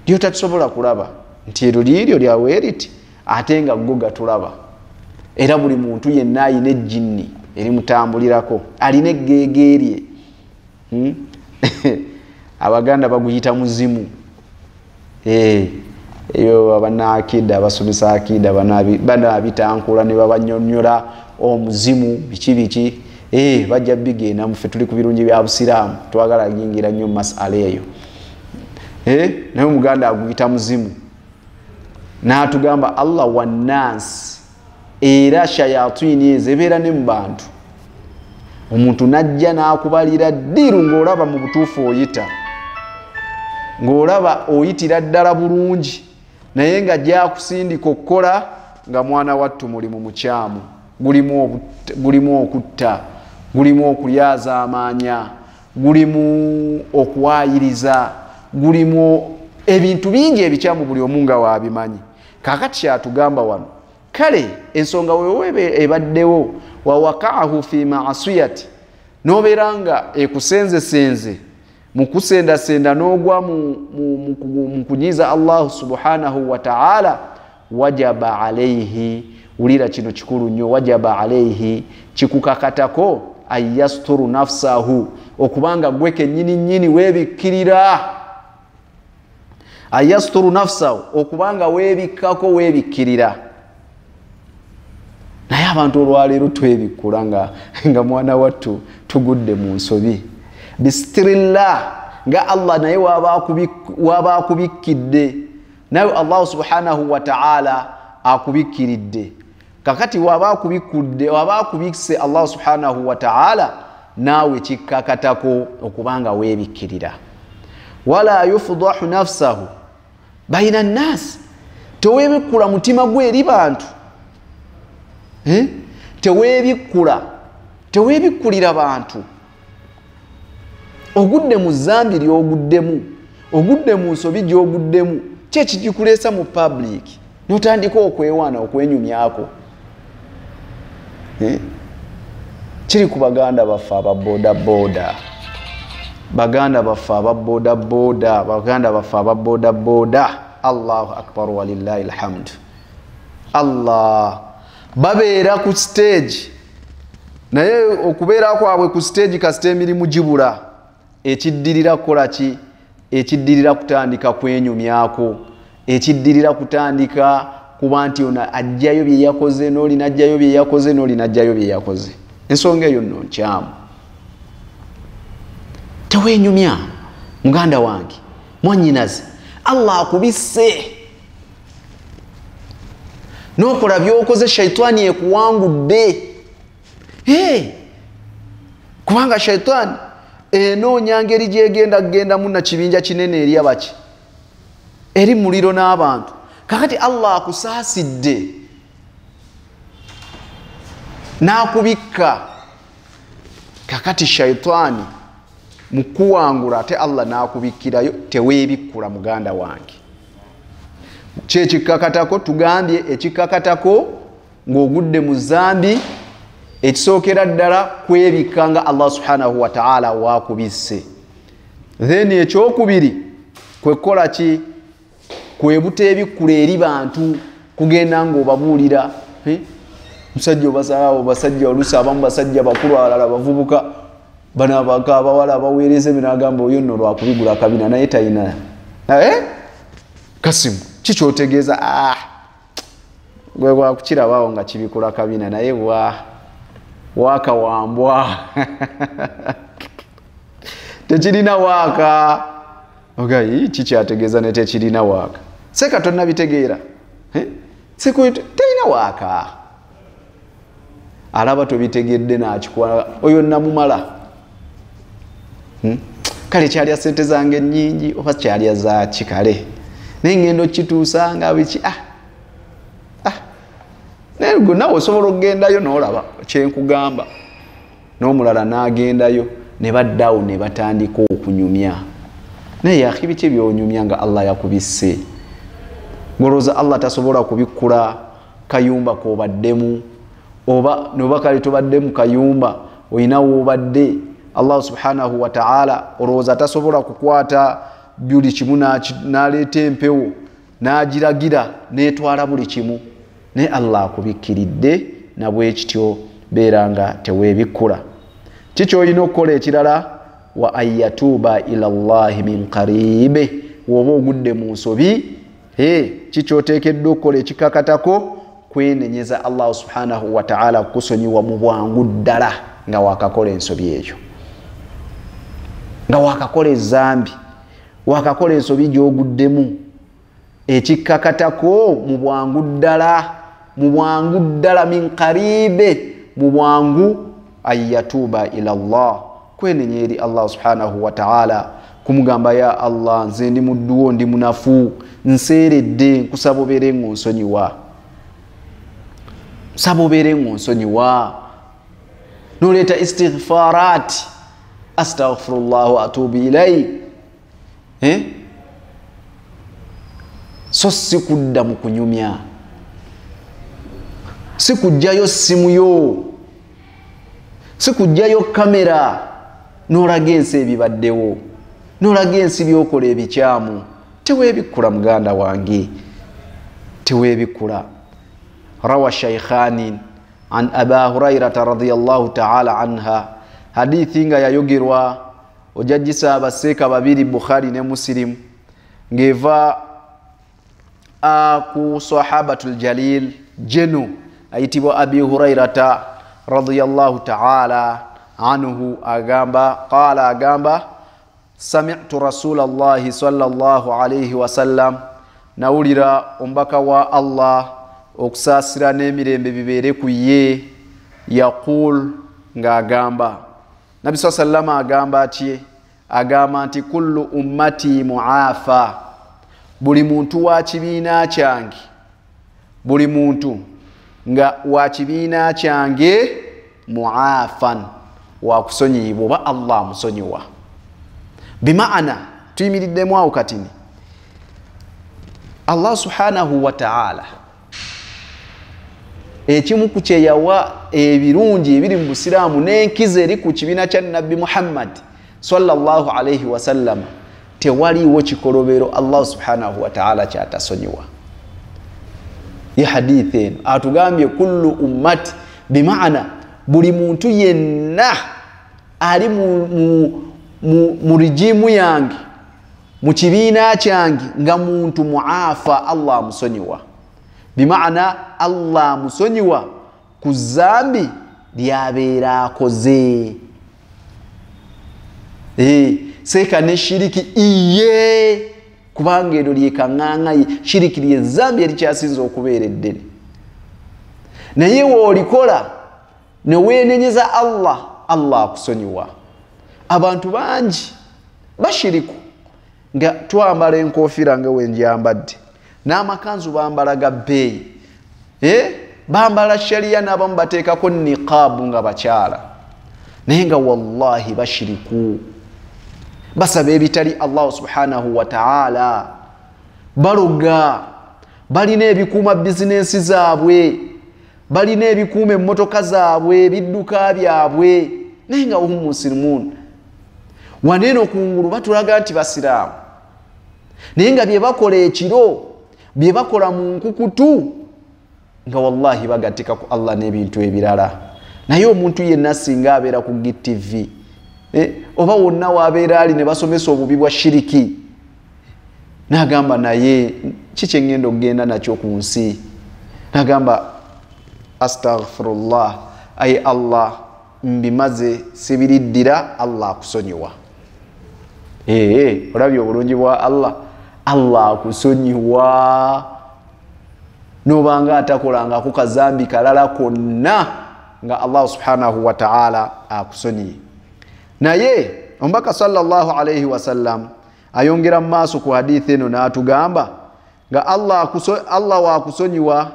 lyo tatusobola kulaba, nti ero liiryo lyawe eriti ate nga go gatulaba. Era buli muntu yenna ayina ejjinni erimutambulirako, alina eggeege erye. Abaganda baguyita muzimu. Eyo abanakida abasomesa akida banabitankula ne babanyonyola omuzimu biki bajja bigenda muffe tuli ku birungi bya Busiraamu twagala yingira nnyo masala eyo. Naye omuganda aguyita muzimu. N'atugamba Allah wannas, era shayatini ezebeera ne mu bantu. Omuntu najja n'akubalira ddiru ng'olaba mu butuufu oyita, ng'olaba oyitira ddala bulungi, naye nga gyakusindika okukola nga mwana wattu mulimu mukyamu, gulimu okutta, gulimu okulyaza amaanya, gulimu okuwaayiriza, gulimu ebintu bingi ebikyamu, buli omu nga wabimanyi. Kaakati kyatugamba wano, kale ensonga wewe ebaddewo wa wakaahu fi ma'asiyati, n'obeera nga ekusenzesenze mu kusendasenda n'ogwa mu kunyiza Allah subhanahu wa ta'ala, wajaba alayhi, ulira kino kikulu nnyo, wajaba alayhi, kikukakatako ayasturu nafsahu, okubanga gwe kennyini nnyini weebikkirira. Ayasturu nafsahu, okubanga weebikkako weebikkirira. Naye abantu olwaleero twebikkula nga mwana wattu tugudde mu nsobi. Bisitillah, nga Allah naye waba akubikkidde, naye Allah subhanahu wa ta'ala akubikkiridde. kakati waba kubikse Allah subhanahu wa ta'ala nawe kikakatako okubanga webikkirira. Wala yufdahu nafsahu baina an-nas, tewebikula mutima gwe eri bantu, tewebikkulira bantu. Ogudde mu zambi lyoguddemu, ogudde mu nsobi gyoguddemu, kyekigikuleesa mu public notandika okwewaana okwenyumyako. Kiri ku baganda baffe ababodaboda, baganda baffe ababodaboda, baganda baffe ababodaboda. Allahu akbar walillahi alhamdu. Allah babeera ku stage, naye okubeera kwabwe ku stage kasita emirimu gibula, ekiddirira kukola ki? Ekiddirira kutandika kwenyumyako, ekiddirira kutandika kuba nti ono ajjayo bye yakoze, n'oli najjayo bye yakoze, n'oli najjayo bye yakoze. Ensonga eyo nno nkyamu. Tewenyumya muganda wange, mwannyinaze, Allah akubisse. N'okola by'okoze shaitani ekuwangudde. Kubanga shaitani enoonya ngeri gyegenda kugenda munna kibinja kinene eri abaki, eri muliro n'abantu. Kakati Allah akusaasidde n'akubikka, kakati shaitani mukuwangula ate Allah n'akubikkirayo, teweebikkula muganda wange. Kyekikakatako tugambye, ekikakatako ng'ogudde mu zambi, ekisookera ddala kwebikka nga Allah subhanahu wa ta'ala wakubisse. Then ekyokubiri kwe kukola ki? Kwe buteebikkula eri bantu, kugenda ng'obabuulira. Musajja obasalawo, basajja oluusi abamu basajja bakulu, abalala bavubuka, bano abawala abaweereza bino agamba oyo nno lwakubigula kabina naye talina kasimu. Kikyotegeeza gwe bwakukirabaawo nga kibikula kabina naye wakawambwa tekirina waaka. Ogayi kikyategeeza ne tekirina waaka. Seka tonna bitegeera. Terina waaka. Alaba tobitegedde n'akikuwa oyo namumala. Kale kyalya sente zange nnyingi oba kyalya zaaki kale. Naye ngendo kituusa nga biki nergo nawe osobola okugendayo n'olaba kyenkugamba. N'omulala n'agendayo ne baddawo ne batandika okunyumya. Naye yakhi biki byonyumya nga Allah yakubisse? Golooza Allah tasobola kubikkula kayumba k'obaddemu, oba noba kale tobaddemu kayumba oyina woobadde. Allah subhanahu wa ta'ala olowooza tasobola kukwata buli kimu n'aleeta empewo n'agiragira n'etwala buli kimu? Naye Allah akubikkiridde, na bwe kityo beera nga teweebikkula. Kikyolina okukola ekirala, wa ayatuuba ila Allahi min qaribe. Woba ogudde mu nsobi, kikyoteekeddwa okukola ekikakatako, kwenenyeza Allah subhanahu wa ta'ala kusonyiwa mu bwangu ddala nga wakakola ensobi eyo, nga wakakola ezambi, wakakola ensobi gy'oguddemu. Ekikakatako mu bwangu ddala, mu bwangu ddala, min qaribe, mu bwangu. Ayatuuba ila Allah, kwenenya eri Allah subhanahu wa ta'ala, kumugamba ya Allah, nze ndi muddu wo, ndi munafu, nseeredde, nkusaba obeere ng'onsonyiwa, nsaba obeere ng'onsonyiwa. N'oleeta istighfarat, astaghfirullah wa atubu ilayhi. So si kudda mu kunyumya, si kujjayo simu yo, si kujjayo kamera n'olaga ensi ebibaddewo, n'olaga ensi by'okola ebikyamu. Teweebikkula muganda wange, teweebikkula. Rawa shaykhani an Aba Hurairata radiyallahu ta'ala anha, hadithi nga yayogerwa ojajjisa abaseeka babiri Bukhari ne Muslim, ngeva ku sahabatul jalil jenu ayitibwa Abi Hurairata radiyallahu ta'ala anhu agamba, qala agamba, sami'tu Rasulallahi sallallahu alayhi wa sallam, nawulira ombaka wa Allah okusaasira n'emirembe bibeere ku ye. Yaqul ng'agamba, Nabi sallallahu agamba atye? Agamba nti kullu ummati muafa, buli muntu wa kibiina kyange, buli muntu nga wa kibiina kyange muafan, wa kusonyiibwa oba Allah musonyiwa. Bimaana tuyimiriddemu awo katini Allah subhanahu wa ta'ala ekimu ku kye yawa ebirungi ebiri mu Busiraamu n'enkizo eri ku kibiina kya Nabbi Muhammad sallallahu alayhi wa sallam, tewaliiwo kikolobero Allah subhanahu wa ta'ala kyatasonyiwa. Ye hadith eno atugambye kullu ummati, bimaana buli muntu yenna ali mu rijimu yange, mu kibiina kyange nga muntu muafa, Allah musonyiwa. Bimaana Allah musonyiwa ku zambi lyabeera akoze. Seeka ne shiriki iye, kubanga eryo lyekaŋŋaŋaye. Shiriki lye zambi erikyasinza okubeera eddene. Naye woolikola ne weenenyeza Allah, Allah akusonyiwa. Abantu bangi bashiriku nga twambala enkofiira nga wenjambadde, n'amakanzu bambala ga bbeeyi, bambala sharia, n'abamu bateekako niqaabu nga bakyala, naye nga wallahi bashiriku. Basaba ebitali Allah subhanahu wa ta'ala, baloga, balina ebikuuma bizinensi zaabwe, balina ebikuuma emmotoka zaabwe, ebidduka byabwe, naye nga hum muslimun. Waneeno kungulu batulaga nti basiraamu, naye nga bye bakola ekiro, bye bakola mu nkukutu, nga wallahi bagatika ku Allah n'ebintu ebirala. Naye omuntu yenna singa abeera ku GTV, oba wonna wabeera ali ne basomesa obubi bwa shiriki, n'agamba naye kiki ngenda okugenda nakyo ku nsi, n'agamba astaghfirullah, ayi Allah mbimaze sibiriddira, Allah akusonyiwa. Olabye obulungi bwa Allah, Allah akusonyiwa. Nobanga atakolanga ku kazambi kalala konna, nga Allah subhanahu wa ta'ala akusonyiye. Naye omubaka sallallahu alayhi wa sallam ayongera mu maaso ku hadithi eno n'atugamba nga Allah wa kusonyiwa,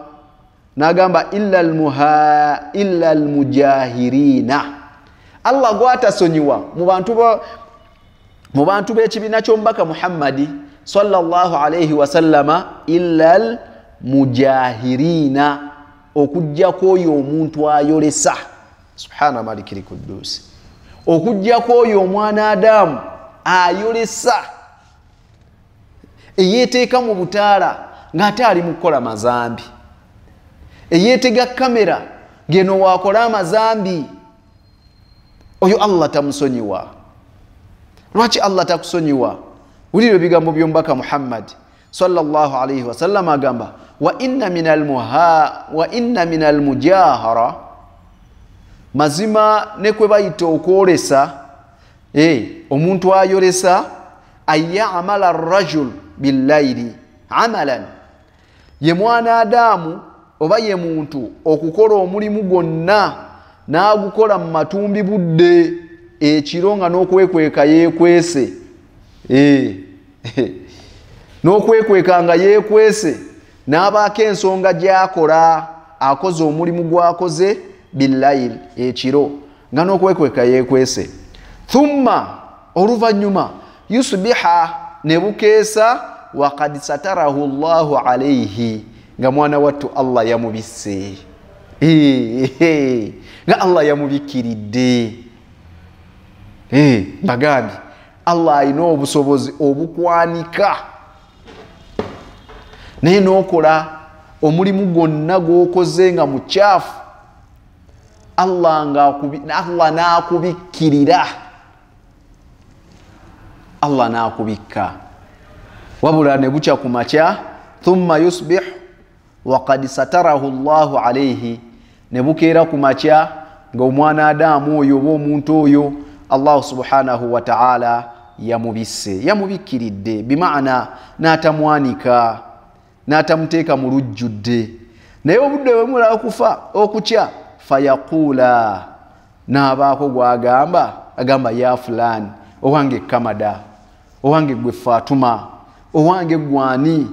n'agamba illa almujahirina. Allah gwatasonyiwa mu bantu b'ekibiina ky'omubaka Muhammadi sallallahu alayhi wa sallama, illa almujahirina, okujjako oyo omuntu ayolesa. Subhana malikil quddus, okujjako oyo omwana Adamu ayolesa, eyeeteeka mu butaala ng'ate ali mu kukola mazambi, eyeetega kamera ngeno wakola amazambi, oyo Allah tamusonyiwa. Lwaki Allah takusonyiwa? Wulira ebigambo by'omubaka Muhammad sallallahu alayhi wa sallam agamba, wa inna min almujahara, mazima ne kwe bayita okwolesa, omuntu ayolesa, ayyamala arrajul billayli amalan, ye mwana Adamu oba ye muntu okukola omulimu gwonna n'agukola mu matumbi budde, ekiro nga n'okwekweka yeekwese, n'okwekweka nga yeekwese, n'abaako ensonga gy'akola, akoze omulimu gwakoze billayli, ekiro nga n'okwekweka yeekwese. Thumma, oluvannyuma, yusbiha, ne bukeesa, waqad satarahu Allahu alayhi, nga mwana wattu Allah yamubisse, nga Allah yamubikiridde. Bagambye Allah alina obusobozi obukwanika, naye n'okola omulimu gwonna gw'okoze nga mukyafu, Allah n'akubikkirira, Allah n'akubikka. Wabula ne bukya ku makya, thumma yusbih waqad satarahu Allahu alayhi, ne bukeera ku makya nga omwana Adamu oyo oba omuntu oyo Allah subhanahu wa ta'ala yamubisse, yamubikkiridde, bimaana n'atamwanika, n'atamuteeka mu lujjudde. naye obudde bwe mulala kufa okukya fayaqula n'abaako agamba ya fulani owange Kamada owange gwe Fatuma owange gwani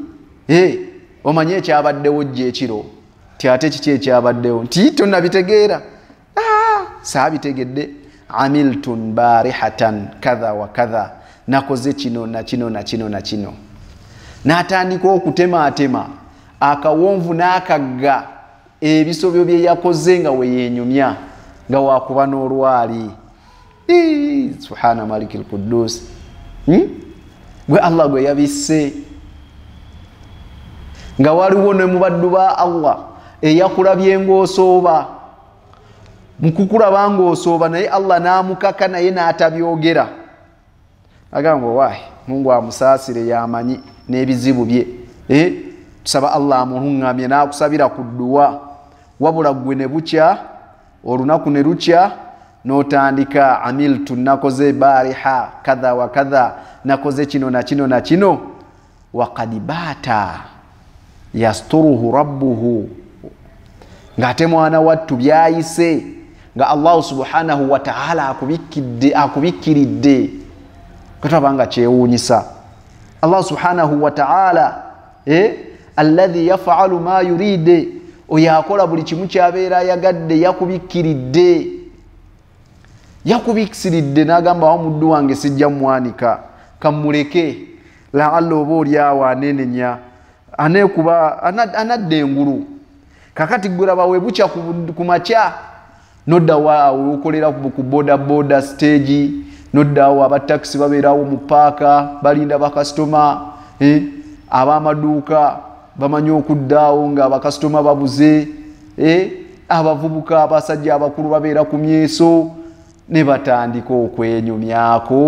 omanye ekyabaddewo jje ekiro ti ate kiki ekyabaddewo nti tonnabitegeera saabitegedde amiltun barihatan kadha wa kadha nakoze kino na kino na kino na kino n'atandika okutematema akawonvu n'akagga ebisobyo bye yakoze nga we yenyumya nga wakuba n'olwali subhana malikil quddus gwe Allah gwe yabisse nga waliwo ne mubaddu ba Allah eyakulabye ng'osooba mukukulaba ng'osooba naye Allah n'amukaka naye n'atabyogera agamba wahi Mungu amusaasire yamanyi n'ebizibu bye tusaba Allah amuhungamye n'akusabira ku dduwa wabula gwe ne bukya olunaku ne lukya n'otandika amiltu nakoze bariha kadha wa kadha nakoze kino na kino na kino waqad bata yasturuhu rabbuhu ngate mwana wattu byayise nga Allah subhanahu wa ta'ala akubikiridde katabanga kyewunyisa Allah subhanahu wa ta'ala alladhi yaf'alu ma yuride oyakola buli kimu kyabeera yagadde yakubikiridde n'agamba wa muddu wange sijja mwanika kamuleke la'alla oba oli awo anenenya anekuba anadde engulu kakati gwiraba we bukya ku makya nodda waawo ukolera ku boda stage nodda awo abataxi babeerawo mu paaka balinda bakasitoma abamaduuka bamanyi okuddaawo nga abakasitoma babuze abavubuka abasajja abakulu babeera ku myeso ne batandika okwenyumyako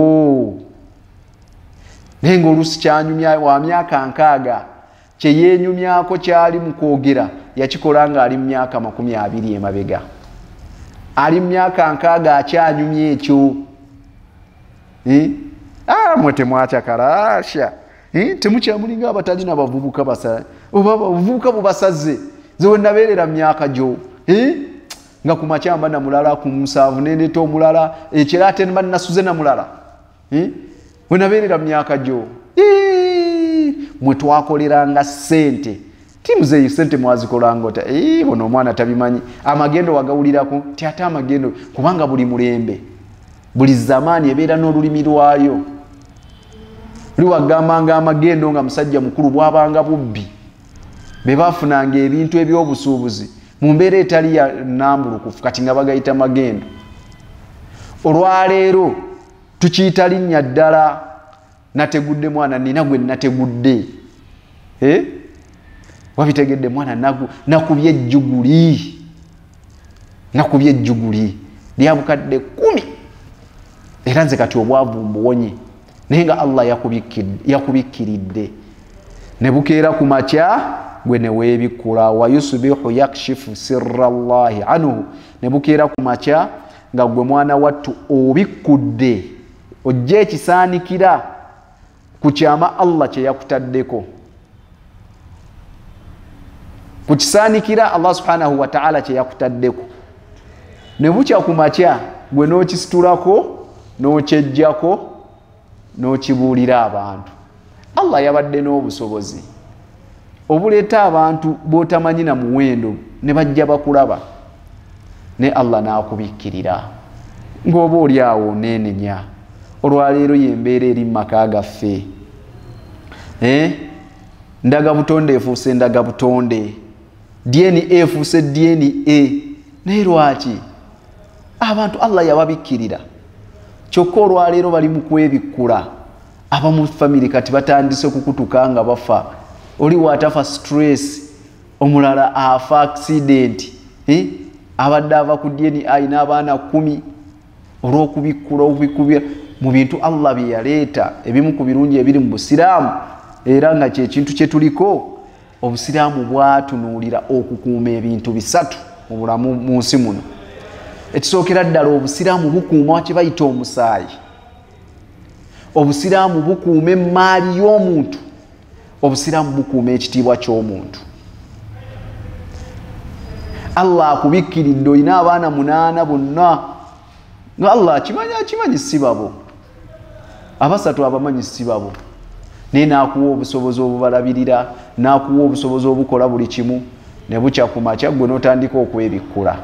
naye ng'oluusi kyanyumya wa myaka 6 kyeyenyumyako kyali mu kwogera yakikola nga ali mu myaka 20 emabega ali mu myaka 6 akyanyumya ekyo mwe temwakyakalasha temukyamulinga abatalina bavubuka basa oba bavubuka bubasaze zewe nabeerera myaka gyo nga ku makyamba na mulala ku musanvu neneta omulala ekira ate mba nasuze na mulala we nabeerera myaka gyo mwe twakoleranga ssente timuzeeyi ssente mwazikolanga ota bono omwana tabimanyi amagendo wagawulirako ti ate amagendo kubanga buli mulembe buli zamaani ebeera n'olulimi lwayo liwagambanga amagendo nga musajja mukulu bwabanga bubbi be bafunanga ebintu ebyobusuubuzi mu mbeera etali ya nambulukufu kati nga bagayita magendo olwaleero tukiyita linnya ddala nategudde mwana nina gwe nategudde wabitegedde mwana nakubye ejjuguli lyabukadde 10 era nze kati obwavu mbuwonye naye nga Allah yakubikiridde ne bukeera ku makya gwe ne weebikula wa yusbihu yakshifu sirra Allahi anhu ne bukeera ku makya nga gwe mwana wattu obikudde ojja ekisaanikira ku kyama Allah kye yakutaddeko ku kisaanikira Allah subhanahu wa ta'ala kye yakutaddeko ne bukya ku makya gwe n'okisitulako n'okyejjako n'okibuulira abantu Allah yabadde n'obusobozi obuleeta abantu b'otamanyi na muwendo ne bajja bakulaba ne Allah n'akubikkirira ng'oba oli awo neenenya olwaleero yembeera eri mu maka gaffe ndaga butonde efuuse ndaga butonde DNA efuuse DNA naye lwaki abantu Allah yababikkirira kyokka olwaleero bali mu kwebikkula abamu family kati batandise kukutuka nga bafa oli watafa stress omulala afa accident abadde ava ku DNA n'abaana 10 olw'okubikkula okubikubya mu bintu Allah bye yaleeta ebimu ku birungi ebiri mu busiraamu era nga kyekintu kye tuliko obusiraamu bwatunuulira okukuuma ebintu 3 mu bulamu mu nsi muno ekisookera ddala obusiraamu bukuuma kye bayita omusaayi obusiraamu bukuuma emmaali y'omuntu obusiraamu bukuuma ekitiibwa ky'omuntu Allah akubikiridde olina abaana 8 bonna nga Allah akimanyi sibabo abasatu abamanyi sibabo naye n'akuwa obusobozi obubalabirira n'akuwa obusobozi obukola buli kimu ne bukya ku makya gwe n'otandika okwebikkula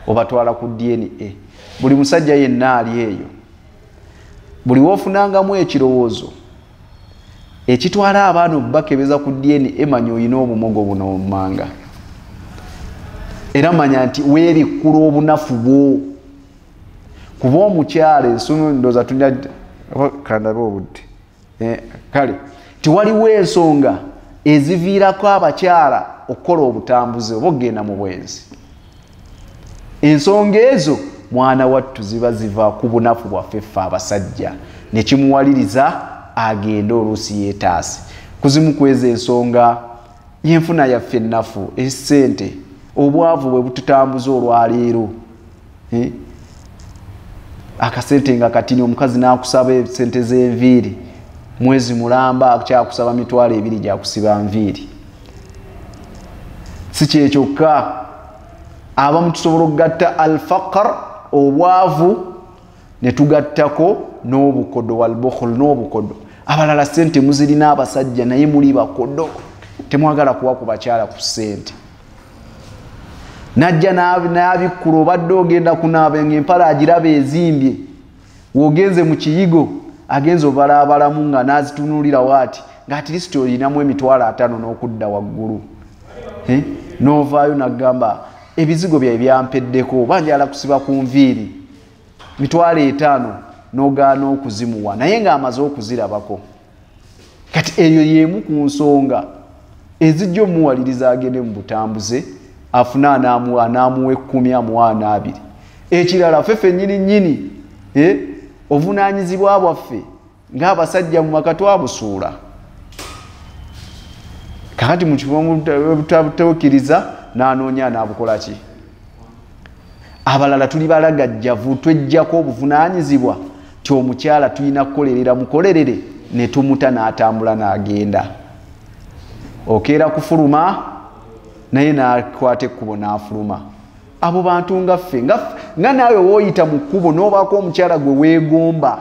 obatwala ku DNA. Buli musajja yenna ali eyo buli woofunangamu ekirowoozo ekitwala abaana obbakebeza ku DNA manya olina obumogo buno omumanga era manya nti weebikkula obunafu bwo kuba omukyala ensonga ndooza kandabe obudde kale tiwaliwo ensonga eziviirako abakyala okukola obutambuze oba okgenda mu bwenzi. Ensonga ezo mwana wattu ziba ziva ku bunafu bwaffe ffe abasajja nekimuwaliriza agenda oluusi yeetaase kuzimu kweza ensonga yenfuna yaffe ennafu essente obwavu bwe bututambuza olwaleero akasente nga katini omukazi n'akusaba esente z'enviiri mwezi mulamba akyakusaba 2,000 gyakusiba nviiri. Si kyekyokka abamu tusobola okugatta alfaqar obwavu ne tugattako n'obukodo walbukhul n'obukodo. Abalala sente muzirina abasajja naye muli bakodo temwagala kuwa ku bakyala ku sente. Najja n'abikkula obadde ogenda kunaaba ng'empala agiraba ezimbye wogenze mu kiyigo agenza obalaabalamu nga n'azitunuulira waati ng'ati lisiti olinamu 5,000 n'okudda waggulu n'ovaayo n'agamba ebizigo bye byampeddeko oba njala kusiba ku nviiri 5,000 n'ogaana okuzimuwa naye ng'amaze okuzirabako. Kati eyo y'emu ku nsonga ezijja omuwaliriza agende mu butambuze afuna anaamuwa 10 amuwa 2. Ekirala ffe ffennyini ovunaanyizibwa bwaffe ng'abasajja mu maka twabusuula. Kakati mu kifo butabutuukiriza n'anoonya n'abukola ki? Abalala tuli balagajjavu twejjako obuvunaanyizibwa ti omukyala tulina kukolerera mukolerere ne tumuta n'atambula n'agenda. Okeera kufuluma naye n'akwata ekkubo n'afuluma. Abo bantu nga ffe nga naawe wooyita mu kkubo n'obaako omukyala gwe weegomba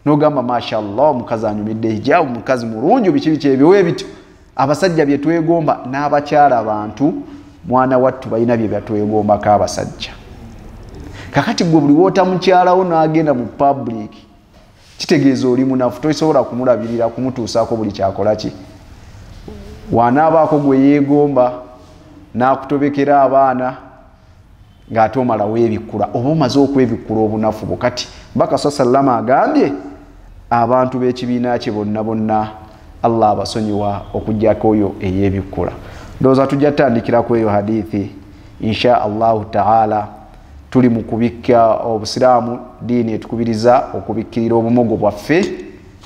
n'ogamba mashallah omukazi anyumidde hijaabu mukazi mulungi biki ebyo bityo. Abasajja bye twegomba n'abakyala abantu mwana wattu balina bye batwegombako abasajja. Kakati gwe buli woota mukyalawo n'agenda mu public kitegeeza oli munafu tosobola kumulabirira kumutuusaako buli kyakola ki. Wanaabaako gwe yeegomba n'akutobekera abaana ng'ate omala weebikkula oba omaze okwebikkula obunafu bwo. Kati Mbaka sallama agambye abantu b'ekibiina kye bonna Allah abasonyiwa okujjako oyo eyebikkula. Ndowooza tujja tutandikirako eyo hadithi insha Allahu taala. Tuli mu kubikka obusiraamu diini etukubiriza okubikkirira obumogo bwaffe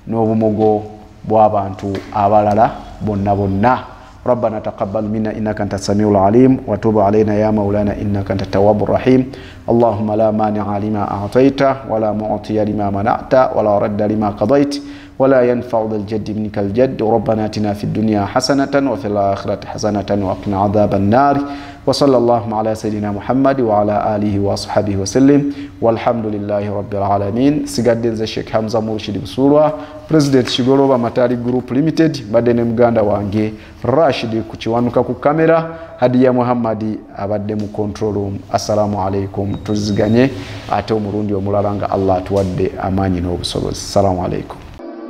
n'obumogo bw'abantu abalala bonna. ربنا تقبل منا إنك أنت السميع العليم وتوب علينا يا مولانا إنك أنت التواب الرحيم. اللهم لا مانع لما أعطيت ولا معطي لما منعت ولا رد لما قضيت ولا ينفع ذا الجد منك الجد. ربنا آتنا في الدنيا حسنة وفي الآخرة حسنة وقنا عذاب النار. وصلى الله على سيدنا محمد وعلى آله وصحبه وسلم والحمد لله رب العالمين. Sigadde nze Sheikh Hamza Murshid Busulwa, President Shigoroba Matari Group Limited, badde ne muganda wange Rashid ku kiwanuka ku kamera, Hadiya Muhammadi abadde mu control room. Assalamu alaikum. Tuziganye ate omulundi omulala nga Allah tuwadde amaanyi n'obusobozi. Assalamu alaikum.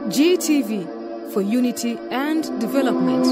GTV for unity and development.